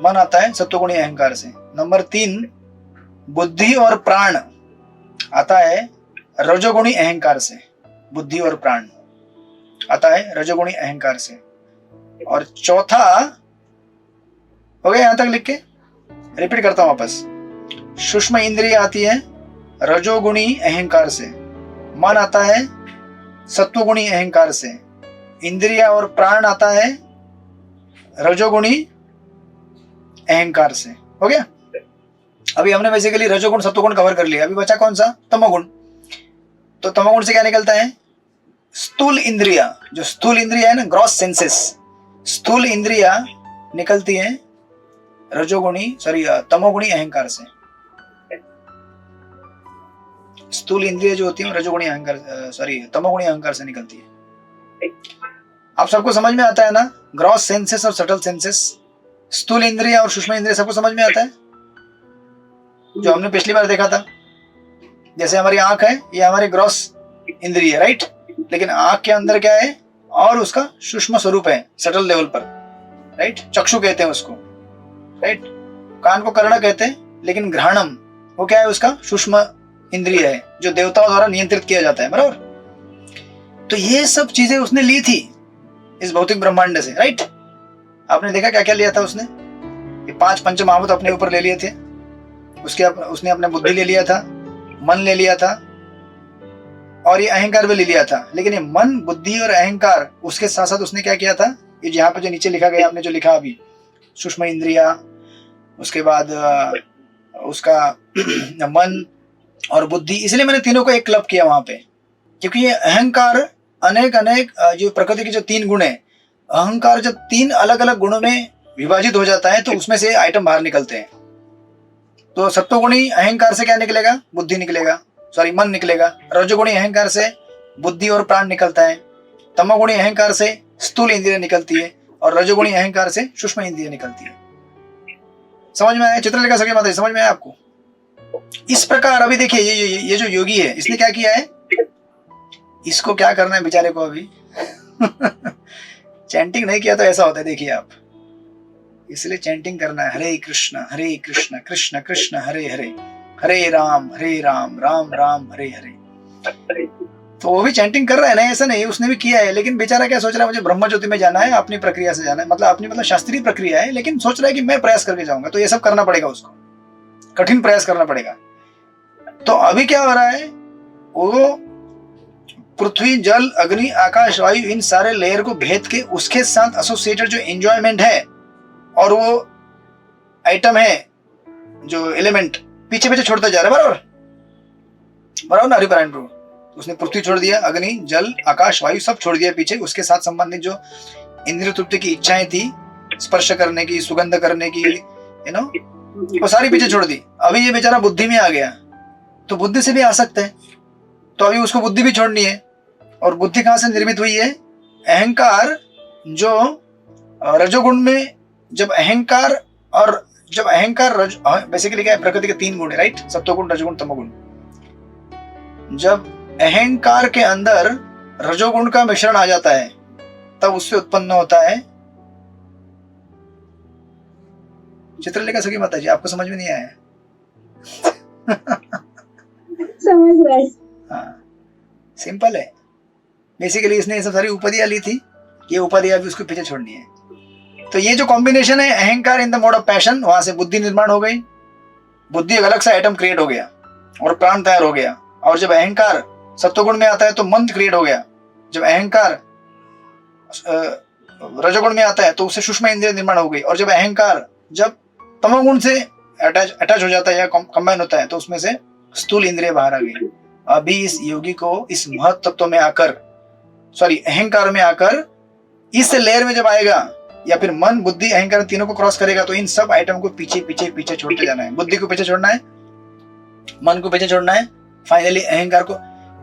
मन आता है सत्वगुणी अहंकार से। नंबर 3, बुद्धि और प्राण आता है रजोगुणी अहंकार से, बुद्धि और प्राण आता है रजोगुणी अहंकार से। और चौथा हो गया, यहां तक लिख के रिपीट करता हूं वापस। सूक्ष्म इंद्रिय आती है रजोगुणी अहंकार से, मन आता है सत्वगुणी अहंकार से, इंद्रिय और प्राण आता है रजोगुणी अहंकार से। हो गया? अभी हमने बेसिकली रजोगुण सत्वगुण कवर कर लिया, अभी बचा कौन सा? तमोगुण। तो तमोगुण से क्या निकलता है? स्थूल इंद्रिया, जो स्थूल इंद्रिया है ना, ग्रॉस सेंसेस, स्थूल इंद्रिया निकलती है रजोगुणी तमोगुणी अहंकार से। स्थूल इंद्रिय जो होती है रजोगुणी अहंकार तमोगुणी अहंकार से निकलती है। आप सबको समझ में आता है ना? ग्रॉस सेंसेस और सटल सेंसेस, स्थूल इंद्रिय और सूक्ष्म इंद्रिय सबको समझ में आता है, जो हमने पिछली बार देखा था। जैसे हमारी आंख है, ये हमारी ग्रॉस इंद्रिय है, राइट? लेकिन आंख के अंदर क्या है और उसका सूक्ष्म स्वरूप है, सटल लेवल पर, राइट? चक्षु कहते हैं उसको, राइट? कान को कर्ण कहते हैं, लेकिन घ्राणम वो क्या है, उसका सूक्ष्म इंद्रिय है जो देवताओं द्वारा नियंत्रित किया जाता है, बराबर। तो ये सब चीजें उसने ली थी इस भौतिक ब्रह्मांड से, राइट। आपने देखा क्या क्या लिया था उसने, ये 5 पंचमहाभूत अपने ऊपर ले लिए थे, उसने अपने बुद्धि ले लिया था, मन ले लिया था, और ये अहंकार भी ले लिया था। लेकिन ये मन, बुद्धि और अहंकार, उसके साथ साथ उसने क्या किया था, ये यहाँ पे जो नीचे लिखा गया, आपने जो लिखा अभी, सूक्ष्म इंद्रिया, उसके बाद उसका मन और बुद्धि, इसलिए मैंने तीनों को एक क्लब किया वहां पे, क्योंकि ये अहंकार अनेक जो प्रकृति के जो 3 गुण है, अहंकार जब 3 अलग अलग गुणों में विभाजित हो जाता है तो उसमें से आइटम बाहर निकलते हैं। तो सत्वगुणी अहंकार से क्या निकलेगा, बुद्धि निकलेगा, सॉरी मन निकलेगा। रजोगुणी अहंकार से बुद्धि और प्राण निकलता है। तमोगुणी अहंकार से स्थूल इंद्रिय निकलती है, और रजोगुणी अहंकार से सूक्ष्म इंद्रिय निकलती है। समझ में आया चित्रलेखा सखी माता जी, समझ में आया आपको? इस प्रकार अभी देखिए ये जो योगी है, इसने क्या किया है, इसको क्या करना है बेचारे को अभी चैंटिंग नहीं किया तो ऐसा होता है, देखिए आप, इसलिए चैंटिंग करना है, हरे कृष्ण कृष्ण कृष्ण हरे हरे, हरे राम राम राम हरे हरे। तो वो भी चैंटिंग कर रहा है ना, ऐसा नहीं, उसने भी किया है, लेकिन बेचारा क्या सोच रहा है, मुझे ब्रह्म ज्योति में जाना है, अपनी प्रक्रिया से जाना है, मतलब शास्त्रीय प्रक्रिया है, लेकिन सोच रहा है कि मैं प्रयास करके जाऊंगा। तो ये सब करना पड़ेगा उसको, कठिन प्रयास करना पड़ेगा। तो अभी क्या हो रहा है, वो पृथ्वी, जल, अग्नि, आकाश, वायु, इन सारे लेयर को भेद के उसके साथ एसोसिएटेड जो एंजॉयमेंट है और वो आइटम है, जो एलिमेंट, पीछे पीछे छोड़ता जा रहा है, बराबर ना हरिपारायण प्रभु। उसने पृथ्वी छोड़ दिया, अग्नि, जल, आकाश, वायु सब छोड़ दिया पीछे, उसके साथ संबंधित जो इंद्रिय तृप्ति की इच्छाएं थी, स्पर्श करने की, सुगंध करने की, वो सारी पीछे छोड़ दी। अभी ये बेचारा बुद्धि में आ गया, तो बुद्धि से भी आ सकते हैं, तो अभी उसको बुद्धि भी छोड़नी है। और बुद्धि कहां से निर्मित हुई है, अहंकार, जो रजोगुण में, जब अहंकार बेसिकली क्या है, प्रकृति के 3 गुण है, राइट, सत्वगुण, रजोगुण, तमोगुण। जब अहंकार के अंदर रजोगुण का मिश्रण आ जाता है, तब उससे उत्पन्न होता है चित्रलेखा सखी माता जी, आपको समझ में नहीं आया? समझ रहे। हाँ, सिंपल है। बेसिकली इसने ये सब सारी उपाधियां ली थी, ये उपाधियां भी उसको पीछे छोड़नी है। तो ये जो कॉम्बिनेशन है, अहंकार in the mode of passion, वहां से बुद्धि निर्माण हो गई, बुद्धि एक अलग सा आइटम क्रिएट हो गया और प्राण तैयार हो गया। और जब अहंकार सत्वगुण में आता है तो मन क्रिएट हो गया। जब अहंकार रजोगुण में आता है तो उससे सूक्ष्म इंद्रिय निर्माण हो गई। और जब अहंकार जब तमोगुण से अटैच हो जाता है या कंबाइन होता है तो उसमें से स्थूल इंद्रिय बाहर आ गई। अभी इस योगी को इस महत तत्व में आकर, अहंकार में आकर इस लेयर में जब आएगा, या फिर मन, बुद्धि, अहंकार तीनों को क्रॉस करेगा, तो इन सब आइटम को पीछे पीछे पीछे छोड़ते जाना है। बुद्धि को पीछे छोड़ना है, मन को पीछे छोड़ना है, फाइनली अहंकार को।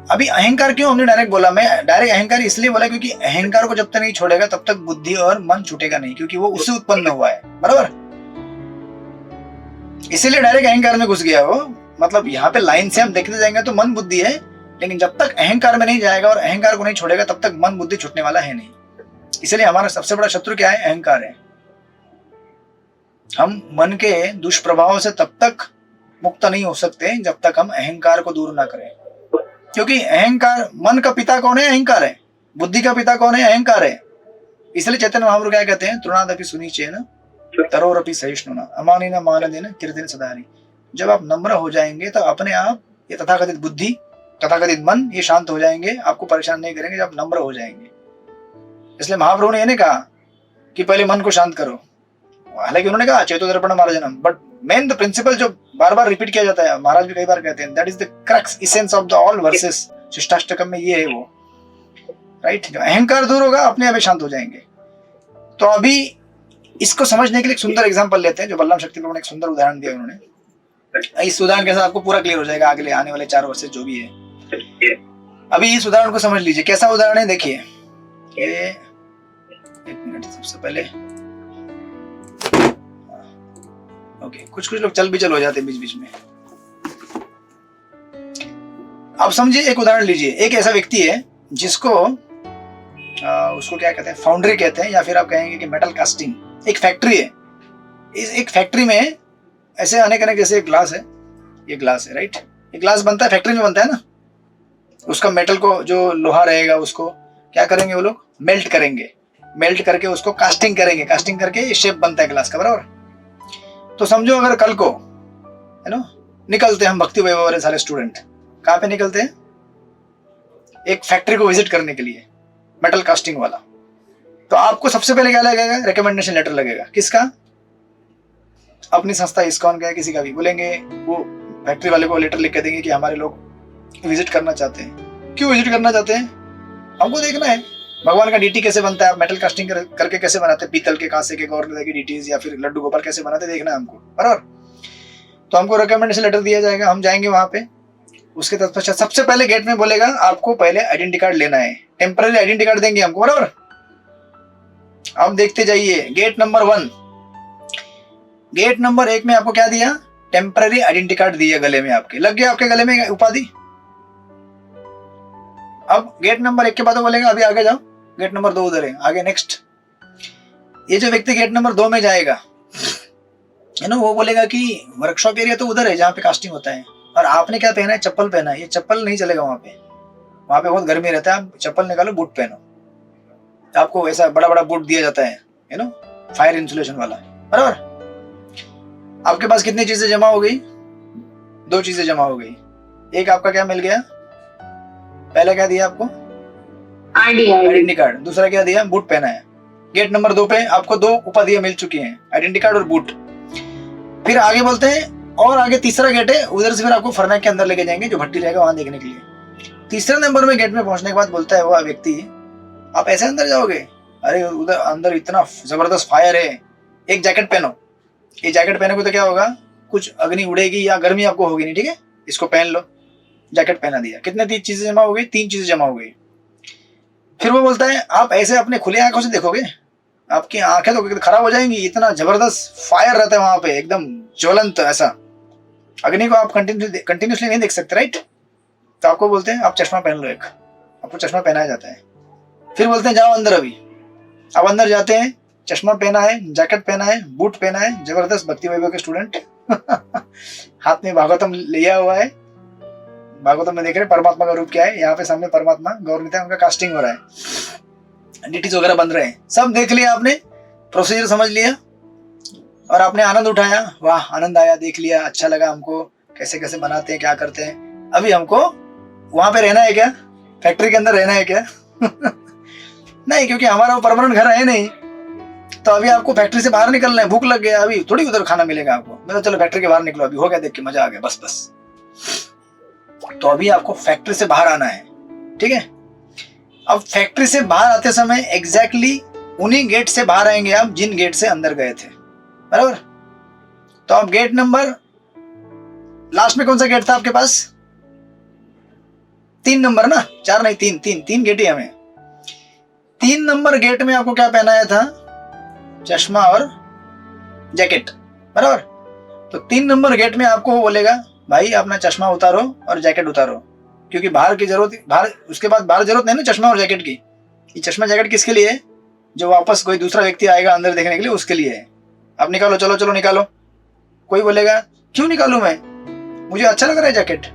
अभी अहंकार क्यों हमने डायरेक्ट बोला, मैं डायरेक्ट अहंकार इसलिए बोला क्योंकि अहंकार को जब तक नहीं छोड़ेगा तब तक बुद्धि और मन छूटेगा नहीं, क्योंकि वो उससे उत्पन्न हुआ है, बराबर। इसीलिए डायरेक्ट अहंकार में घुस गया वो। मतलब यहाँ पे लाइन से हम देखते जाएंगे तो मन बुद्धि है, लेकिन जब तक अहंकार में नहीं जाएगा और अहंकार को नहीं छोड़ेगा तब तक मन बुद्धि छूटने वाला है नहीं। इसलिए हमारा सबसे बड़ा शत्रु क्या है, अहंकार है। हम मन के दुष्प्रभाव से तब तक मुक्त नहीं हो सकते जब तक हम अहंकार को दूर ना करें, क्योंकि अहंकार, मन का पिता कौन है, अहंकार है। बुद्धि का पिता कौन है, अहंकार है। इसलिए चैतन्य महाप्रभु क्या कहते हैं, तृणादपि सुनीचेन तरोरपि सहिष्णुना अमानिना मानदेन कीर्तिन सदाहरि। जब आप नम्र हो जाएंगे तो अपने आप ये तथाकथित बुद्धि, तथाकथित मन, ये शांत हो जाएंगे, आपको परेशान नहीं करेंगे जब आप नम्र हो जाएंगे। इसलिए महाप्रभु ने ये नहीं कहा कि पहले मन को शांत करो, हालांकि उन्होंने कहा चेतो दर्पण मार्जनम, बट मेन द प्रिंसिपल जो बार बार रिपीट किया जाता है, महाराज भी कई बार कहते हैं, that is the crux essence of the all verses Shishtashtakam में, ये है वो, राइट। जब अहंकार दूर होगा अपने आप शांत हो जाएंगे। तो अभी इसको समझने के लिए एक सुंदर एग्जांपल लेते हैं, जो बलराम शक्ति प्रभु ने एक सुंदर उदाहरण दिया उन्होंने। इस उदाहरण के साथ आपको पूरा क्लियर हो जाएगा आगे आने वाले 4 वर्ष जो भी है। अभी इस उदाहरण को समझ लीजिए, कैसा उदाहरण है देखिए। ये एक मिनट, सबसे पहले ओके, कुछ लोग चल भी हो जाते हैं बीच बीच में। आप समझिए, एक उदाहरण लीजिए। एक ऐसा व्यक्ति है जिसको उसको क्या कहते हैं, फाउंड्री कहते हैं, या फिर आप कहेंगे कि मेटल कास्टिंग। एक फैक्ट्री है, इस एक फैक्ट्री में ऐसे अनेक अनेक, जैसे ग्लास है, ये ग्लास है राइट, ये ग्लास बनता है फैक्ट्री में बनता है ना, उसका मेटल को जो लोहा रहेगा उसको क्या करेंगे वो लोग, मेल्ट करेंगे, मेल्ट करके उसको कास्टिंग करेंगे, कास्टिंग करके ये शेप बनता है ग्लास का, बराबर। तो समझो अगर कल को है ना निकलते हम भक्ति वैभव वाले सारे स्टूडेंट, कहाँ पे निकलते हैं, एक फैक्ट्री को विजिट करने के लिए, मेटल कास्टिंग वाला, तो आपको सबसे पहले क्या लगेगा, रिकमेंडेशन लेटर लगेगा, किसका, अपनी संस्था इस्कॉन का, किसी का भी, बोलेंगे वो फैक्ट्री वाले को लेटर लिख के देंगे कि हमारे लोग विजिट करना चाहते हैं। क्यों विजिट करना चाहते हैं, हमको देखना है भगवान का डीटी कैसे बनता है, आप मेटल कास्टिंग करके कैसे बनाते हैं, पीतल के, कांसे के, गौर की डीटीज या फिर लड्डू गोपाल कैसे बनाते देखना है हमको, बराबर। तो हमको रिकमेंडेशन लेटर दिया जाएगा, हम जाएंगे वहां पे, उसके तत्पश्चात सबसे पहले गेट में बोलेगा आपको पहले आइडेंटिटी कार्ड लेना है, टेम्पररी आइडेंटिटी कार्ड देंगे हमको, बराबर। आप देखते जाइए, गेट नंबर 1, गेट नंबर 1 में आपको क्या दिया, टेम्पररी आइडेंटिटी कार्ड दिया गले में, आपके लग गया, आपके गले में उपाधि। अब गेट नंबर 1 के बाद बोलेगा अभी आगे जाओ, गेट नंबर 2 उधर है, आगे नेक्स्ट। ये जो व्यक्ति गेट नंबर 2 में जाएगा है ना, वो बोलेगा कि वर्कशॉप एरिया तो उधर है जहाँ पे कास्टिंग होता है, और आपने क्या पहना है, चप्पल पहना है, ये चप्पल नहीं चलेगा वहां पे बहुत गर्मी रहता है, आप चप्पल निकालो, बूट पहनो, आपको ऐसा बड़ा बड़ा बूट दिया जाता है ना, फायर इंसुलेशन वाला, बराबर। आपके पास कितनी चीजें जमा हो गई, 2 चीजें जमा हो गई, एक आपका क्या मिल गया, पहला क्या दिया आपको, आइडेंटिटी कार्ड, दूसरा क्या दिया, बूट पहना है। गेट नंबर 2 पे आपको 2 उपाधियां मिल चुकी हैं, आइडेंटिटी कार्ड और बूट। फिर आगे बोलते हैं, और आगे तीसरा गेट है, उधर से फिर आपको फरनाक के अंदर लेके जाएंगे, जो भट्टी रहेगा वहां देखने के लिए। तीसरे नंबर में गेट में पहुंचने के बाद बोलता है वो व्यक्ति, आप ऐसे अंदर जाओगे, अरे उधर अंदर इतना जबरदस्त फायर है, एक जैकेट पहनो, ये जैकेट पहनोगे तो क्या होगा, कुछ अग्नि उड़ेगी या गर्मी आपको होगी नहीं, ठीक है, इसको पहन लो, जैकेट पहना दिया। कितने 3 चीजें जमा हो गई, 3 चीजें जमा हो गई। फिर वो बोलता है आप ऐसे अपने खुले आंखों से देखोगे, आपकी आंखें तो खराब हो जाएंगी, इतना जबरदस्त फायर रहता है वहां पे, एकदम ज्वलंत, ऐसा अग्नि को आप कंटिन्यूसली नहीं देख सकते, राइट। तो आपको बोलते हैं आप चश्मा पहन लो, एक आपको चश्मा पहनाया जाता है। फिर बोलते हैं जाओ अंदर, अभी अब अंदर जाते हैं, चश्मा पहना है, जैकेट पहना है, बूट पहना है, जबरदस्त भक्ति वैभव के स्टूडेंट हाथ में भागवतम लिया हुआ है, भागवतम में देख रहे परमात्मा का रूप क्या है, यहाँ पे सामने परमात्मा गौरमिता, उनका कास्टिंग हो रहा है, डीटीज वगैरह बन रहे हैं, सब देख लिया आपने, प्रोसीजर समझ लिया और आपने आनंद उठाया, वाह आनंद आया, देख लिया, अच्छा लगा हमको, कैसे कैसे बनाते हैं, क्या करते हैं। अभी हमको वहां पे रहना है क्या, फैक्ट्री के अंदर रहना है क्या नहीं, क्योंकि हमारा वो परमानेंट घर है नहीं, तो अभी आपको फैक्ट्री से बाहर निकलना है, भूख लग गया, अभी थोड़ी उधर खाना मिलेगा आपको, मतलब चलो फैक्ट्री के बाहर निकलो, अभी हो गया देख के मजा आ गया, बस बस। तो अभी आपको फैक्ट्री से बाहर आना है, ठीक है। अब फैक्ट्री से बाहर आते समय एग्जैक्टली उन्हीं गेट से बाहर आएंगे आप जिन गेट से अंदर गए थे, बराबर। तो आप गेट नंबर, लास्ट में कौन सा गेट था आपके पास, 3 नंबर ना, 4 नहीं, 3 गेट ही हमें। 3 नंबर गेट में आपको क्या पहनाया था, चश्मा और जैकेट, बराबर। तो 3 नंबर गेट में आपको वो बोलेगा भाई अपना चश्मा उतारो और जैकेट उतारो, क्योंकि बाहर की जरूरत, बाहर उसके बाद बाहर जरूरत नहीं ना चश्मा और जैकेट की। ये चश्मा जैकेट किसके लिए है, जो वापस कोई दूसरा व्यक्ति आएगा अंदर देखने के लिए, उसके लिए है। आप निकालो, चलो चलो निकालो। कोई बोलेगा क्यों निकालूं मैं, मुझे अच्छा लग रहा है जैकेट।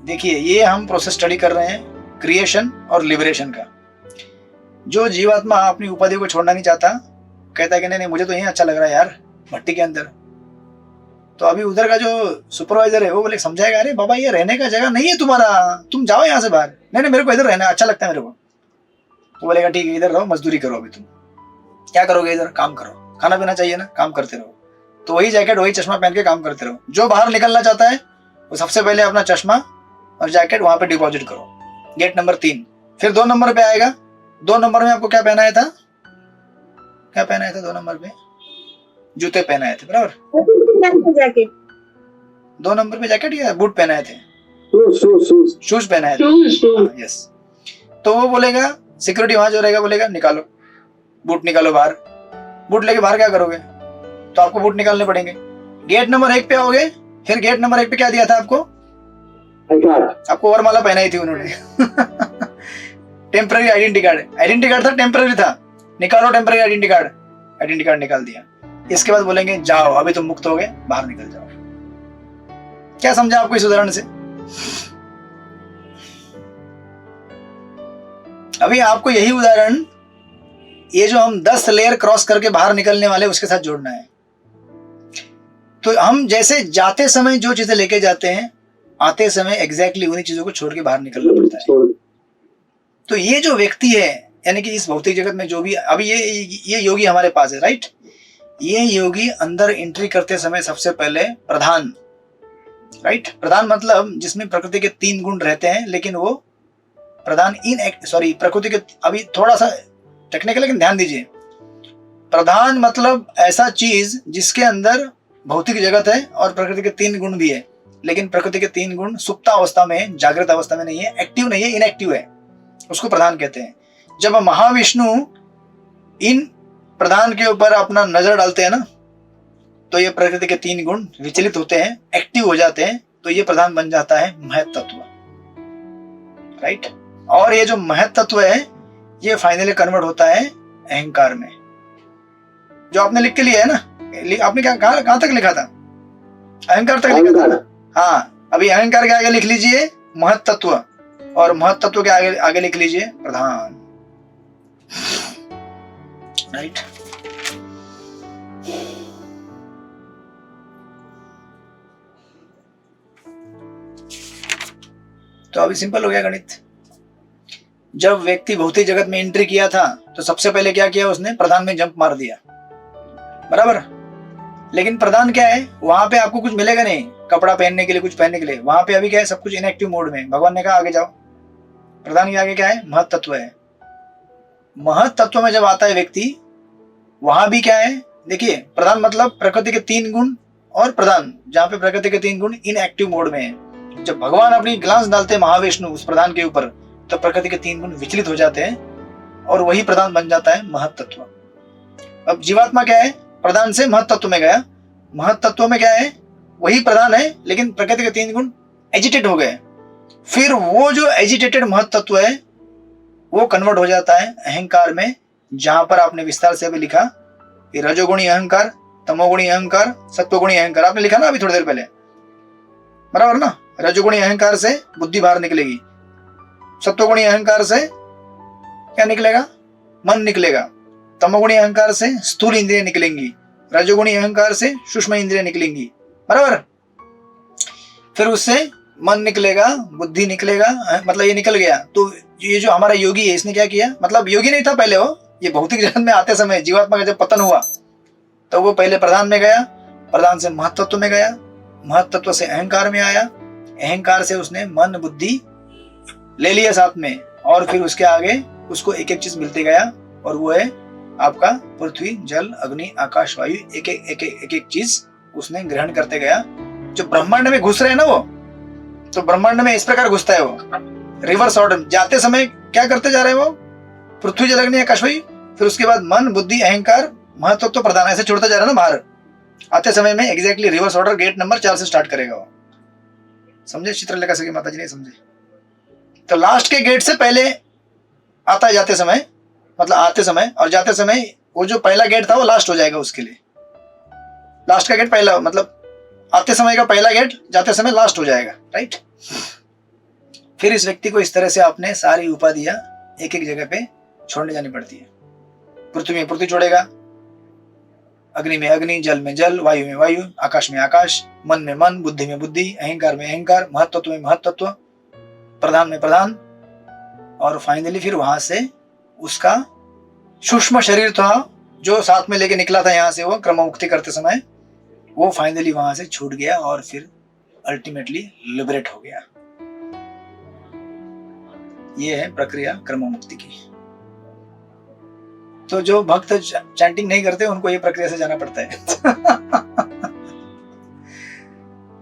देखिए ये हम प्रोसेस स्टडी कर रहे हैं क्रिएशन और लिबरेशन का। जो जीवात्मा अपनी उपाधि को छोड़ना नहीं चाहता, कहता है कि नहीं मुझे तो यही अच्छा लग रहा है यार भट्टी के अंदर, तो अभी उधर का जो सुपरवाइजर है वो बोले समझाएगा, अरे बाबा ये रहने का जगह नहीं है तुम्हारा, तुम जाओ यहाँ से बाहर। नहीं मेरे को इधर रहना अच्छा लगता है मेरे को। तो बोलेगा ठीक है इधर रहो, मजदूरी करो, अभी तुम क्या करोगे, इधर काम करो, खाना पीना चाहिए ना, काम करते रहो। तो वही जैकेट वही चश्मा पहन के काम करते रहो। जो बाहर निकलना चाहता है वो सबसे पहले अपना चश्मा और जैकेट वहां पे डिपॉजिट करो, गेट नंबर 3। फिर 2 नंबर पे आएगा। 2 नंबर में आपको क्या पहनाया था, क्या पहनाया था 2 नंबर पे, जूते पहनाए थे, बराबर। 2 नंबर पे जैकेट या बूट पहनाए थे, शूज पहनाए थे, यस। तो वो बोलेगा सिक्योरिटी वहां जो रहेगा बोलेगा निकालो बूट, निकालो बाहर। बूट लेके बाहर क्या करोगे, तो आपको बूट निकालने पड़ेंगे। गेट नंबर 1 पे आओगे। फिर गेट नंबर 1 पे क्या दिया था आपको, आपको वरमाला पहनाई थी उन्होंने टेम्पररी आइडेंटिटी कार्ड था, टेम्पररी था, निकालो टेम्पररी आइडेंटिटी कार्ड निकाल दिया। इसके बाद बोलेंगे जाओ अभी तुम मुक्त हो गए, बाहर निकल जाओ। क्या समझा आपको इस उदाहरण से? अभी आपको यही उदाहरण, ये जो हम 10 लेयर क्रॉस करके बाहर निकलने वाले उसके साथ जोड़ना है। तो हम जैसे जाते समय जो चीजें लेके जाते हैं, आते समय एग्जैक्टली उन्हीं चीजों को छोड़ के बाहर निकलना पड़ता है। तो ये जो व्यक्ति है, यानी कि इस भौतिक जगत में जो भी अभी ये योगी हमारे पास है, राइट, ये योगी अंदर एंट्री करते समय सबसे पहले प्रधान, राइट, प्रधान मतलब जिसमें प्रकृति के 3 गुण रहते हैं, लेकिन वो प्रधान प्रकृति के, अभी थोड़ा सा टेक्निकल लेकिन ध्यान दीजिए, प्रधान मतलब ऐसा चीज जिसके अंदर भौतिक जगत है और प्रकृति के 3 गुण भी है, लेकिन प्रकृति के 3 गुण सुप्त अवस्था में, जागृत अवस्था में नहीं है, एक्टिव नहीं है, इनएक्टिव है, उसको प्रधान कहते हैं। जब महाविष्णु इन प्रधान के ऊपर अपना नजर डालते हैं ना, तो ये प्रकृति के 3 गुण विचलित होते हैं, एक्टिव हो जाते हैं, तो ये प्रधान बन जाता है महत तत्व, राइट। और ये जो महत तत्व है ये फाइनली कन्वर्ट होता है अहंकार में। जो आपने लिख के लिया है ना, आपने कहां तक लिखा था? अहंकार तक लिखा था। हाँ, अभी अहंकार के आगे लिख लीजिए महत तत्व, और महत तत्व के आगे लिख लीजिए प्रधान, राइट। तो अभी सिंपल हो गया गणित। जब व्यक्ति भौतिक जगत में एंट्री किया था तो सबसे पहले क्या किया उसने? प्रधान में जंप मार दिया, बराबर। लेकिन प्रधान क्या है, वहां पे आपको कुछ मिलेगा नहीं, कपड़ा पहनने के लिए, कुछ पहनने के लिए। वहां पे अभी क्या है, सब कुछ इनएक्टिव मोड में। भगवान ने कहा आगे जाओ। प्रधान के आगे क्या है? महत तत्व है। महत तत्व में जब आता है व्यक्ति, वहां भी क्या है, देखिए, प्रधान मतलब प्रकृति के 3 गुण, और प्रधान जहां पे प्रकृति के 3 गुण इनएक्टिव मोड में है। जब भगवान अपनी ग्लांस डालते हैं महाविष्णु उस प्रधान के ऊपर, तो प्रकृति के 3 गुण विचलित हो जाते हैं और वही प्रधान बन जाता है महत तत्व। अब जीवात्मा क्या है, प्रधान से महत तत्व में गया। महत तत्व में क्या है, वही प्रधान है, लेकिन प्रकृति के 3 गुण एजिटेट हो गए। फिर वो जो एजिटेटेड महत तत्व है वो कन्वर्ट हो जाता है अहंकार में, जहां पर आपने विस्तार से अभी लिखा कि रजोगुणी अहंकार, तमोगुणी अहंकार, सत्वगुणी अहंकार। आपने लिखा ना अभी थोड़ी देर पहले, बराबर ना। रजोगुणी अहंकार से बुद्धि बाहर निकलेगी, सत्वगुणी अहंकार से क्या निकलेगा? मन निकलेगा। तमोगुणी अहंकार से स्थूल इंद्रिय निकलेंगी, रजोगुणी अहंकार से सूक्ष्म इंद्रिय निकलेंगी, बराबर। फिर उससे मन निकलेगा, बुद्धि निकलेगा, मतलब ये निकल गया। तो ये जो हमारा योगी है, इसने क्या किया, मतलब योगी नहीं था पहले वो, ये भौतिक जगत में आते समय जीवात्मा का जब पतन हुआ तो वो पहले प्रधान में गया, प्रधान से महत तत्व में गया, महत तत्व से अहंकार में आया, अहंकार से उसने मन बुद्धि ले लिया साथ में, और फिर उसके आगे उसको एक एक चीज मिलते गया, और वो है आपका पृथ्वी, जल, अग्नि, आकाश, वायु। एक एक चीज उसने ग्रहण करते गया। जो ब्रह्मांड में घुस रहे हैं ना वो, तो ब्रह्मांड में इस प्रकार घुसता है वो, रिवर्स ऑर्डर। जाते समय क्या करते जा रहे हैं वो? पृथ्वी, जल, अग्नि, आकाश, वायु। फिर उसके बाद मन बुद्धि अहंकार महत तत्व प्रधान, ऐसे छोड़ता जा रहा है ना बाहर। आते समय में exactly reverse order gate number 4 से स्टार्ट करेगा वो। समझे चित्रलेखा सखी माता जी? नहीं समझे तो लास्ट के गेट से पहले आता है जाते समय, मतलब आते समय, और जाते समय वो जो पहला गेट था वो लास्ट हो जाएगा उसके लिए। लास्ट का गेट पहला, मतलब आते समय का पहला गेट जाते समय लास्ट हो जाएगा, राइट। फिर इस व्यक्ति को इस तरह से आपने सारी उपाधियां एक एक जगह पे छोड़ने जानी पड़ती है। पृथ्वी में पृथ्वी छोड़ेगा, अग्नि में अग्नि, जल में जल, वायु में वायु, आकाश में आकाश, मन में मन, बुद्धि में बुद्धि, अहंकार में अहंकार, महत तत्व में महत तत्व, प्रधान में प्रधान, और फाइनली फिर वहां से उसका सूक्ष्म शरीर था जो साथ में लेके निकला था यहाँ से, वो क्रम मुक्ति करते समय वो फाइनली वहां से छूट गया और फिर अल्टीमेटली लिबरेट हो गया। ये है प्रक्रिया क्रम मुक्ति की। तो जो भक्त चैंटिंग नहीं करते उनको ये प्रक्रिया से जाना पड़ता है।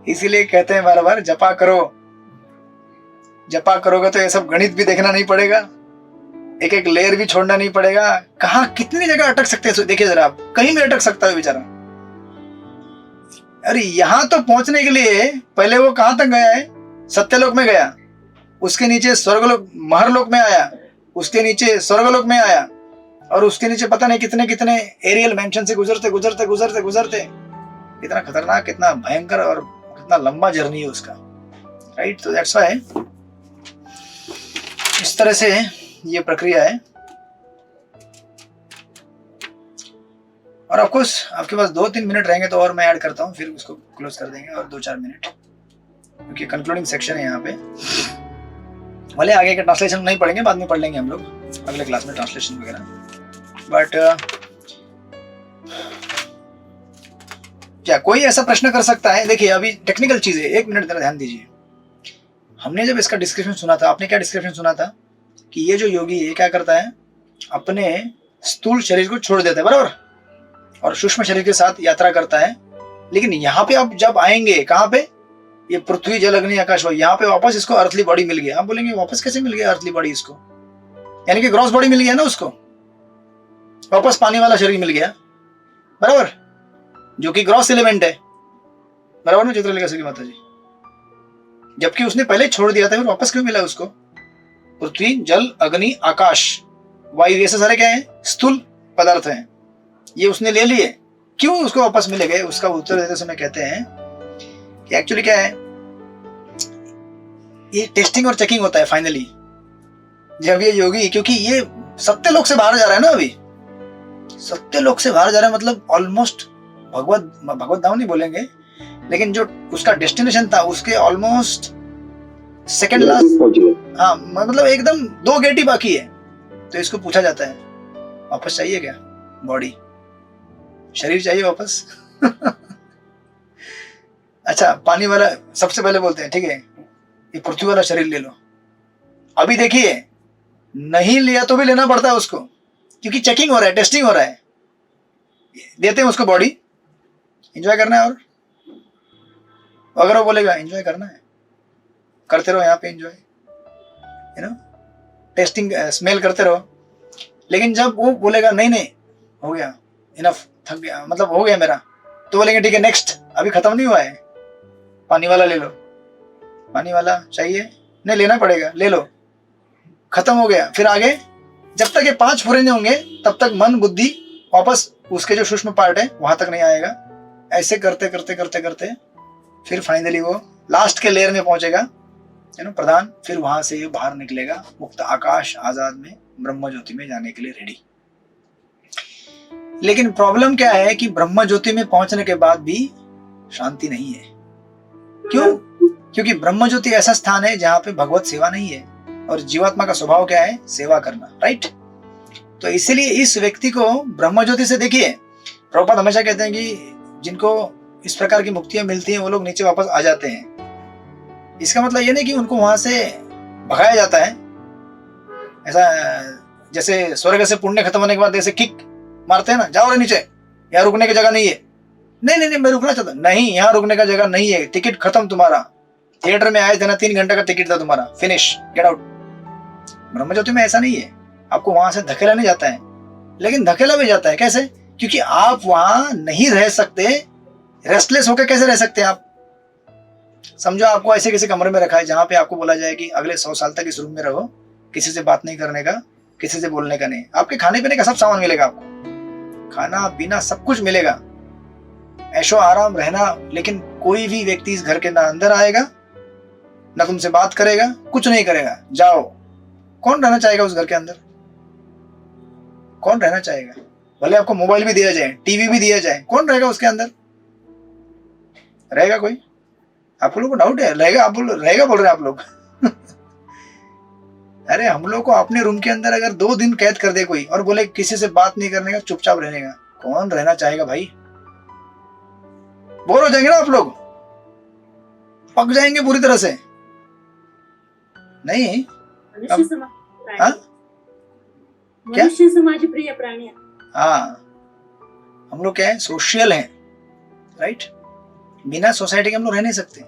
इसीलिए कहते हैं बार बार जपा करो। जपा करोगे तो ये सब गणित भी देखना नहीं पड़ेगा, एक एक लेयर भी छोड़ना नहीं पड़ेगा। कहाँ कितनी जगह अटक सकते हैं देखिए जरा आप, कहीं भी अटक सकता है बेचारा। अरे यहां तो पहुंचने के लिए पहले वो कहां तक गया है? सत्यलोक में गया, उसके नीचे स्वर्गलोक, महरलोक में आया, उसके नीचे स्वर्गलोक में आया, और उसके नीचे पता नहीं कितने कितने एरियल मेंशन से गुजरते गुजरते गुजरते गुजरते, कितना खतरनाक, कितना भयंकर और कितना लंबा जर्नी है उसका, राइट। तो दैट्स व्हाई इस तरह से ये प्रक्रिया है। और ऑफ कोर्स आपके पास 2-3 मिनट रहेंगे तो और मैं ऐड करता हूँ, फिर उसको क्लोज कर देंगे, और 2-4 मिनट, क्योंकि कंक्लूडिंग सेक्शन है यहाँ पे। भले आगे के ट्रांसलेशन नहीं पढ़ेंगे, बाद में पढ़ लेंगे हम लोग अगले क्लास में ट्रांसलेशन वगैरह, बट क्या कोई ऐसा प्रश्न कर सकता है? देखिए अभी टेक्निकल चीज है, 1 मिनट जरा ध्यान दीजिए। हमने जब इसका डिस्क्रिप्शन सुना था, आपने क्या डिस्क्रिप्शन सुना था कि ये जो योगी है क्या करता है, अपने स्थूल शरीर को छोड़ देता है, बराबर, और सूक्ष्म शरीर के साथ यात्रा करता है। लेकिन यहाँ पे आप जब आएंगे, कहाँ पे, ये पृथ्वी जल अग्नि आकाश वायु, यहाँ पे वापस इसको अर्थली बॉडी मिल गया। आप बोलेंगे वापस कैसे मिल गया अर्थली बॉडी इसको? यानी कि ग्रॉस बॉडी मिल गया ना उसको, वापस पानी वाला शरीर मिल गया, बराबर, जो कि ग्रॉस एलिमेंट है, बराबर ना चित्रलेखा की माता जी? जबकि उसने पहले छोड़ दिया था, फिर वापस क्यों मिला उसको? पृथ्वी जल अग्नि आकाश वायु, ये सारे क्या है? स्थूल पदार्थ हैं, ये उसने ले लिए, क्यों उसको वापस मिले गए? उसका उत्तर देते समय कहते हैं कि एक्चुअली क्या है, ये टेस्टिंग और चेकिंग होता है फाइनली, जब ये योगी, क्योंकि ये सत्य लोक से बाहर जा रहा है ना, अभी सत्य लोक से बाहर जा रहा है, मतलब ऑलमोस्ट भगवत धाम नहीं बोलेंगे, लेकिन जो उसका डेस्टिनेशन था उसके ऑलमोस्ट सेकंड लास्ट, हाँ मतलब एकदम 2 गेट ही बाकी है। तो इसको पूछा जाता है वापस चाहिए क्या बॉडी, शरीर चाहिए वापस? अच्छा, पानी वाला सबसे पहले बोलते हैं ठीक है, ये पृथ्वी वाला शरीर ले लो। अभी देखिए नहीं लिया तो भी लेना पड़ता है उसको, क्योंकि चेकिंग हो रहा है, टेस्टिंग हो रहा है। देते हैं उसको बॉडी, एंजॉय करना है, और अगर वो बोलेगा एंजॉय करना है, करते रहो यहाँ पे enjoy, you know, testing smell करते रहो। लेकिन जब वो बोलेगा नहीं नहीं हो गया, इनफ, थक गया, मतलब हो गया मेरा, तो बोलेंगे ठीक है नेक्स्ट, अभी खत्म नहीं हुआ है, पानी वाला ले लो। पानी वाला चाहिए? नहीं, लेना पड़ेगा, ले लो, खत्म हो गया, फिर आगे। जब तक ये 5 पूरे नहीं होंगे तब तक मन बुद्धि वापस उसके जो सूक्ष्म पार्ट है वहां तक नहीं आएगा। ऐसे करते करते करते करते फिर फाइनली वो लास्ट के लेयर में पहुंचेगा, है ना, प्रधान, फिर वहां से ये बाहर निकलेगा मुक्त आकाश आजाद में ब्रह्म ज्योति में जाने के लिए रेडी। लेकिन प्रॉब्लम क्या है कि ब्रह्म ज्योति में पहुंचने के बाद भी शांति नहीं है। क्यों? क्योंकि ब्रह्म ज्योति ऐसा स्थान है जहां पे भगवत सेवा नहीं है, और जीवात्मा का स्वभाव क्या है? सेवा करना, राइट। तो इसीलिए इस व्यक्ति को ब्रह्म ज्योति से, देखिए प्रभुपाद हमेशा कहते हैं कि जिनको इस प्रकार की मुक्तियां मिलती हैं वो लोग नीचे वापस आ जाते हैं। इसका मतलब ये नहीं कि उनको वहां से भगाया जाता है, ऐसा जैसे स्वर्ग से पुण्य खत्म होने के बाद जैसे किक मारते हैं ना, जाओ रे नीचे, यहाँ रुकने की जगह नहीं है। नहीं नहीं नहीं, मैं रुकना चाहता नहीं, यहाँ रुकने का जगह नहीं है, टिकट खत्म तुम्हारा। थिएटर में आए थे ना, 3 घंटे का टिकट था तुम्हारा, फिनिश, गेट आउट। ब्रह्म ज्योति में ऐसा नहीं है, आपको वहां से धकेला नहीं जाता है। लेकिन धकेला भी जाता है, कैसे? क्योंकि आप वहां नहीं रह सकते, रेस्टलेस होकर कैसे रह सकते हैं आप? समझो आपको ऐसे किसी कमरे में रखा है जहां पे आपको बोला जाए कि अगले 100 साल तक इस रूम में रहो, किसी से बात नहीं करने का, किसी से बोलने का नहीं। आपके खाने पीने का सब सामान मिलेगा, आपको खाना पीना सब कुछ मिलेगा, ऐशो आराम रहना। लेकिन कोई भी व्यक्ति इस घर के ना अंदर आएगा, ना तुमसे बात करेगा, कुछ नहीं करेगा, जाओ। कौन रहना चाहेगा उस घर के अंदर? कौन रहना चाहेगा? भले आपको मोबाइल भी दिया जाए, टीवी भी दिया जाए, कौन रहेगा उसके अंदर? रहेगा कोई? आप लोगों को डाउट है रहेगा? आप रहेगा बोल रहे हैं आप लोग? अरे हम लोग को अपने रूम के अंदर अगर 2 दिन कैद कर दे कोई और बोले किसी से बात नहीं करने का, चुपचाप रहने का, कौन रहना चाहेगा भाई? बोर हो जाएंगे ना आप लोग, पक जाएंगे पूरी तरह से। नहीं मनुष्य समाज प्रिय प्राणी। हाँ, हम लोग क्या है? सोशल हैं, राइट। बिना सोसाइटी के हम लोग रह नहीं सकते।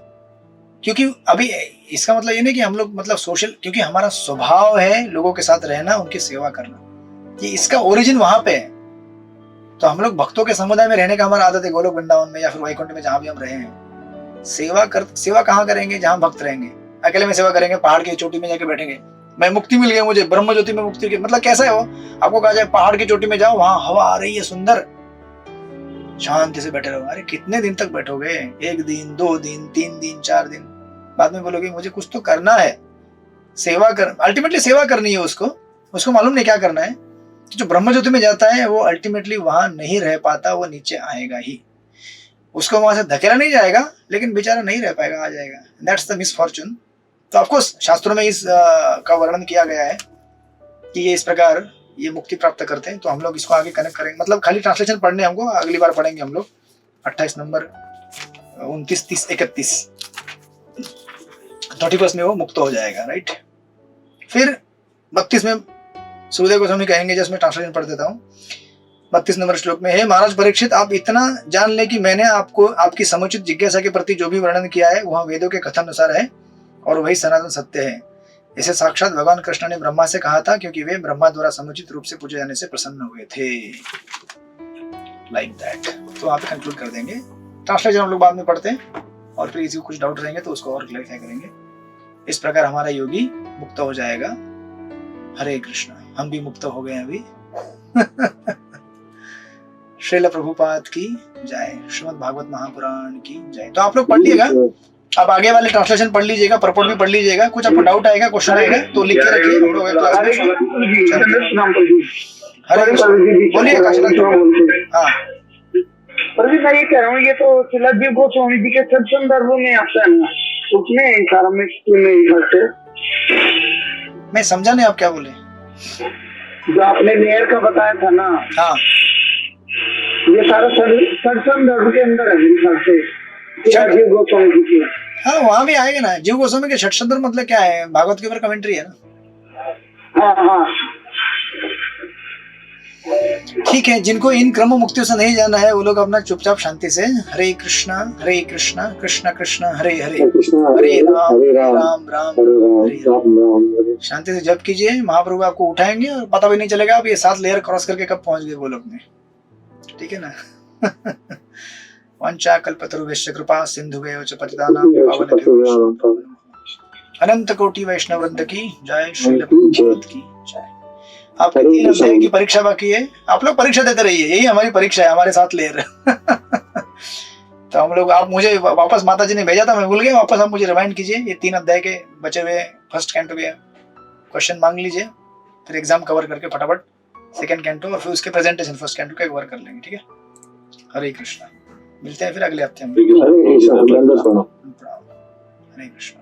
क्योंकि अभी इसका मतलब ये नहीं कि हम लोग मतलब सोशल, क्योंकि हमारा स्वभाव है लोगों के साथ रहना, उनकी सेवा करना, ये इसका ओरिजिन वहां पे है। तो हम लोग भक्तों के समुदाय में रहने का हमारा आदत है, गोलोक वृंदावन में या फिर वैकुंठ में, जहां भी हम रहे हैं। सेवा कहां करेंगे? जहां भक्त रहेंगे। अकेले में सेवा करेंगे, पहाड़ की चोटी में जाके बैठेंगे, मैं मुक्ति मिल गया, मुझे ब्रह्म ज्योति में मुक्ति की, मतलब कैसा है वो, आपको कहा जाए पहाड़ की चोटी में जाओ, वहां हवा आ रही है सुंदर, शांति से बैठे रहो। अरे कितने दिन तक बैठोगे? 1 दिन, 2 दिन, 3 दिन, 4 दिन, बाद में बोलोगे मुझे कुछ तो करना है, सेवा कर, अल्टीमेटली सेवा करनी है उसको मालूम नहीं क्या करना है। जो ब्रह्म ज्योति में जाता है वो अल्टीमेटली वहां नहीं रह पाता, वो नीचे आएगा ही, उसको वहां से धकेला नहीं जाएगा, लेकिन बेचारा नहीं रह पाएगा, आ जाएगा। That's the misfortune. तो ऑफकोर्स शास्त्रों में इस का वर्णन किया गया है कि ये इस प्रकार ये मुक्ति प्राप्त करते हैं। तो हम लोग इसको आगे कनेक्ट करेंगे, मतलब खाली ट्रांसलेशन पढ़ने हमको अगली बार पढ़ेंगे हम लोग। 28 नंबर 29, 30, 31 31 में वो मुक्त हो जाएगा, राइट। फिर 32 में सूर्यदेव गोस्वामी कहेंगे, जिसमें ट्रांसलेशन पढ़ देता हूँ। 32 नंबर श्लोक में, हे महाराज परीक्षित, आप इतना जान ले कि मैंने आपको आपकी समुचित जिज्ञासा के प्रति जो भी वर्णन किया है वह वेदों के कथन अनुसार है और वही सनातन सत्य है। इसे साक्षात भगवान कृष्ण ने ब्रह्मा से कहा था, क्योंकि वे ब्रह्मा द्वारा समुचित रूप से पूजे जाने से प्रसन्न हुए थे। Like that. तो वहां पे कंक्लूड कर देंगे। ट्रांसलेशन हम लोग बाद में पढ़ते हैं, और फिर किसी को कुछ डाउट रहेंगे तो उसको और क्लैरिफाई करेंगे। इस प्रकार हमारा योगी मुक्त हो जाएगा। हरे कृष्ण। हम भी मुक्त हो गए अभी। श्रील प्रभुपाद की जय, श्रीमद् भागवत महापुराण की जय। तो आप लोग पढ़ लीजिएगा, आप आगे वाले ट्रांसलेशन पढ़ लीजिएगा, परपोर्ट भी पढ़ लीजिएगा। कुछ आपको डाउट आएगा, क्वेश्चन आएगा तो लिख के रखिए, हम लोग क्लास में। हरे कृष्ण। बोलिए काशीनाथ। हाँ प्रदीप, मैं ये कह रहा हूँ, ये तो शिलाजीव गोस्वामी जी के सब संदर्भ में आता है ना, उसमें सारा में मैं समझा नहीं आप क्या बोले। जो आपने मेयर का बताया था ना, हाँ ये सारा संदर्भ के अंदर है मेरे ख्याल से, शिलाजीव गोस्वामी जी की। हाँ, वहां भी आएगा ना। जीव गोस्वामी के षट संदर्भ मतलब क्या है? भागवत के ऊपर कमेंट्री है ना। हाँ हाँ ठीक है, जिनको इन क्रम मुक्तियों से नहीं जाना है वो लोग अपना चुपचाप शांति से हरे कृष्णा कृष्ण कृष्ण हरे हरे, हरे राम राम हरे। शांति से जप कीजिए, महाप्रभु आपको उठाएंगे और पता भी नहीं चलेगा आप ये 7 लेयर क्रॉस करके कब पहुंच गए गोलोक में। ठीक है ना। वंचा कल्पतरुभ्यश्च कृपा सिंधुभ्यो च पतितानां पावनेभ्यो अनंत कोटि वैष्णव वृंद की जय, श्रील प्रभुपाद की जय। आपकी 3 अध्याय की परीक्षा बाकी है, आप लोग परीक्षा देते रहिए, यही हमारी परीक्षा है, हमारे साथ लेयर। तो हम लोग, आप मुझे वापस, माता जी ने भेजा था मैं भूल गया, वापस आप मुझे रिमाइंड कीजिए। ये 3 अध्याय के बचे हुए फर्स्ट कैंटो के क्वेश्चन मांग लीजिए, फिर एग्जाम कवर करके फटाफट सेकंड कैंटो और फिर उसके प्रेजेंटेशन फर्स्ट कैंटो का कवर कर लेंगे। ठीक है, हरे कृष्णा। मिलते हैं फिर अगले हफ्ते में। हरे कृष्णा।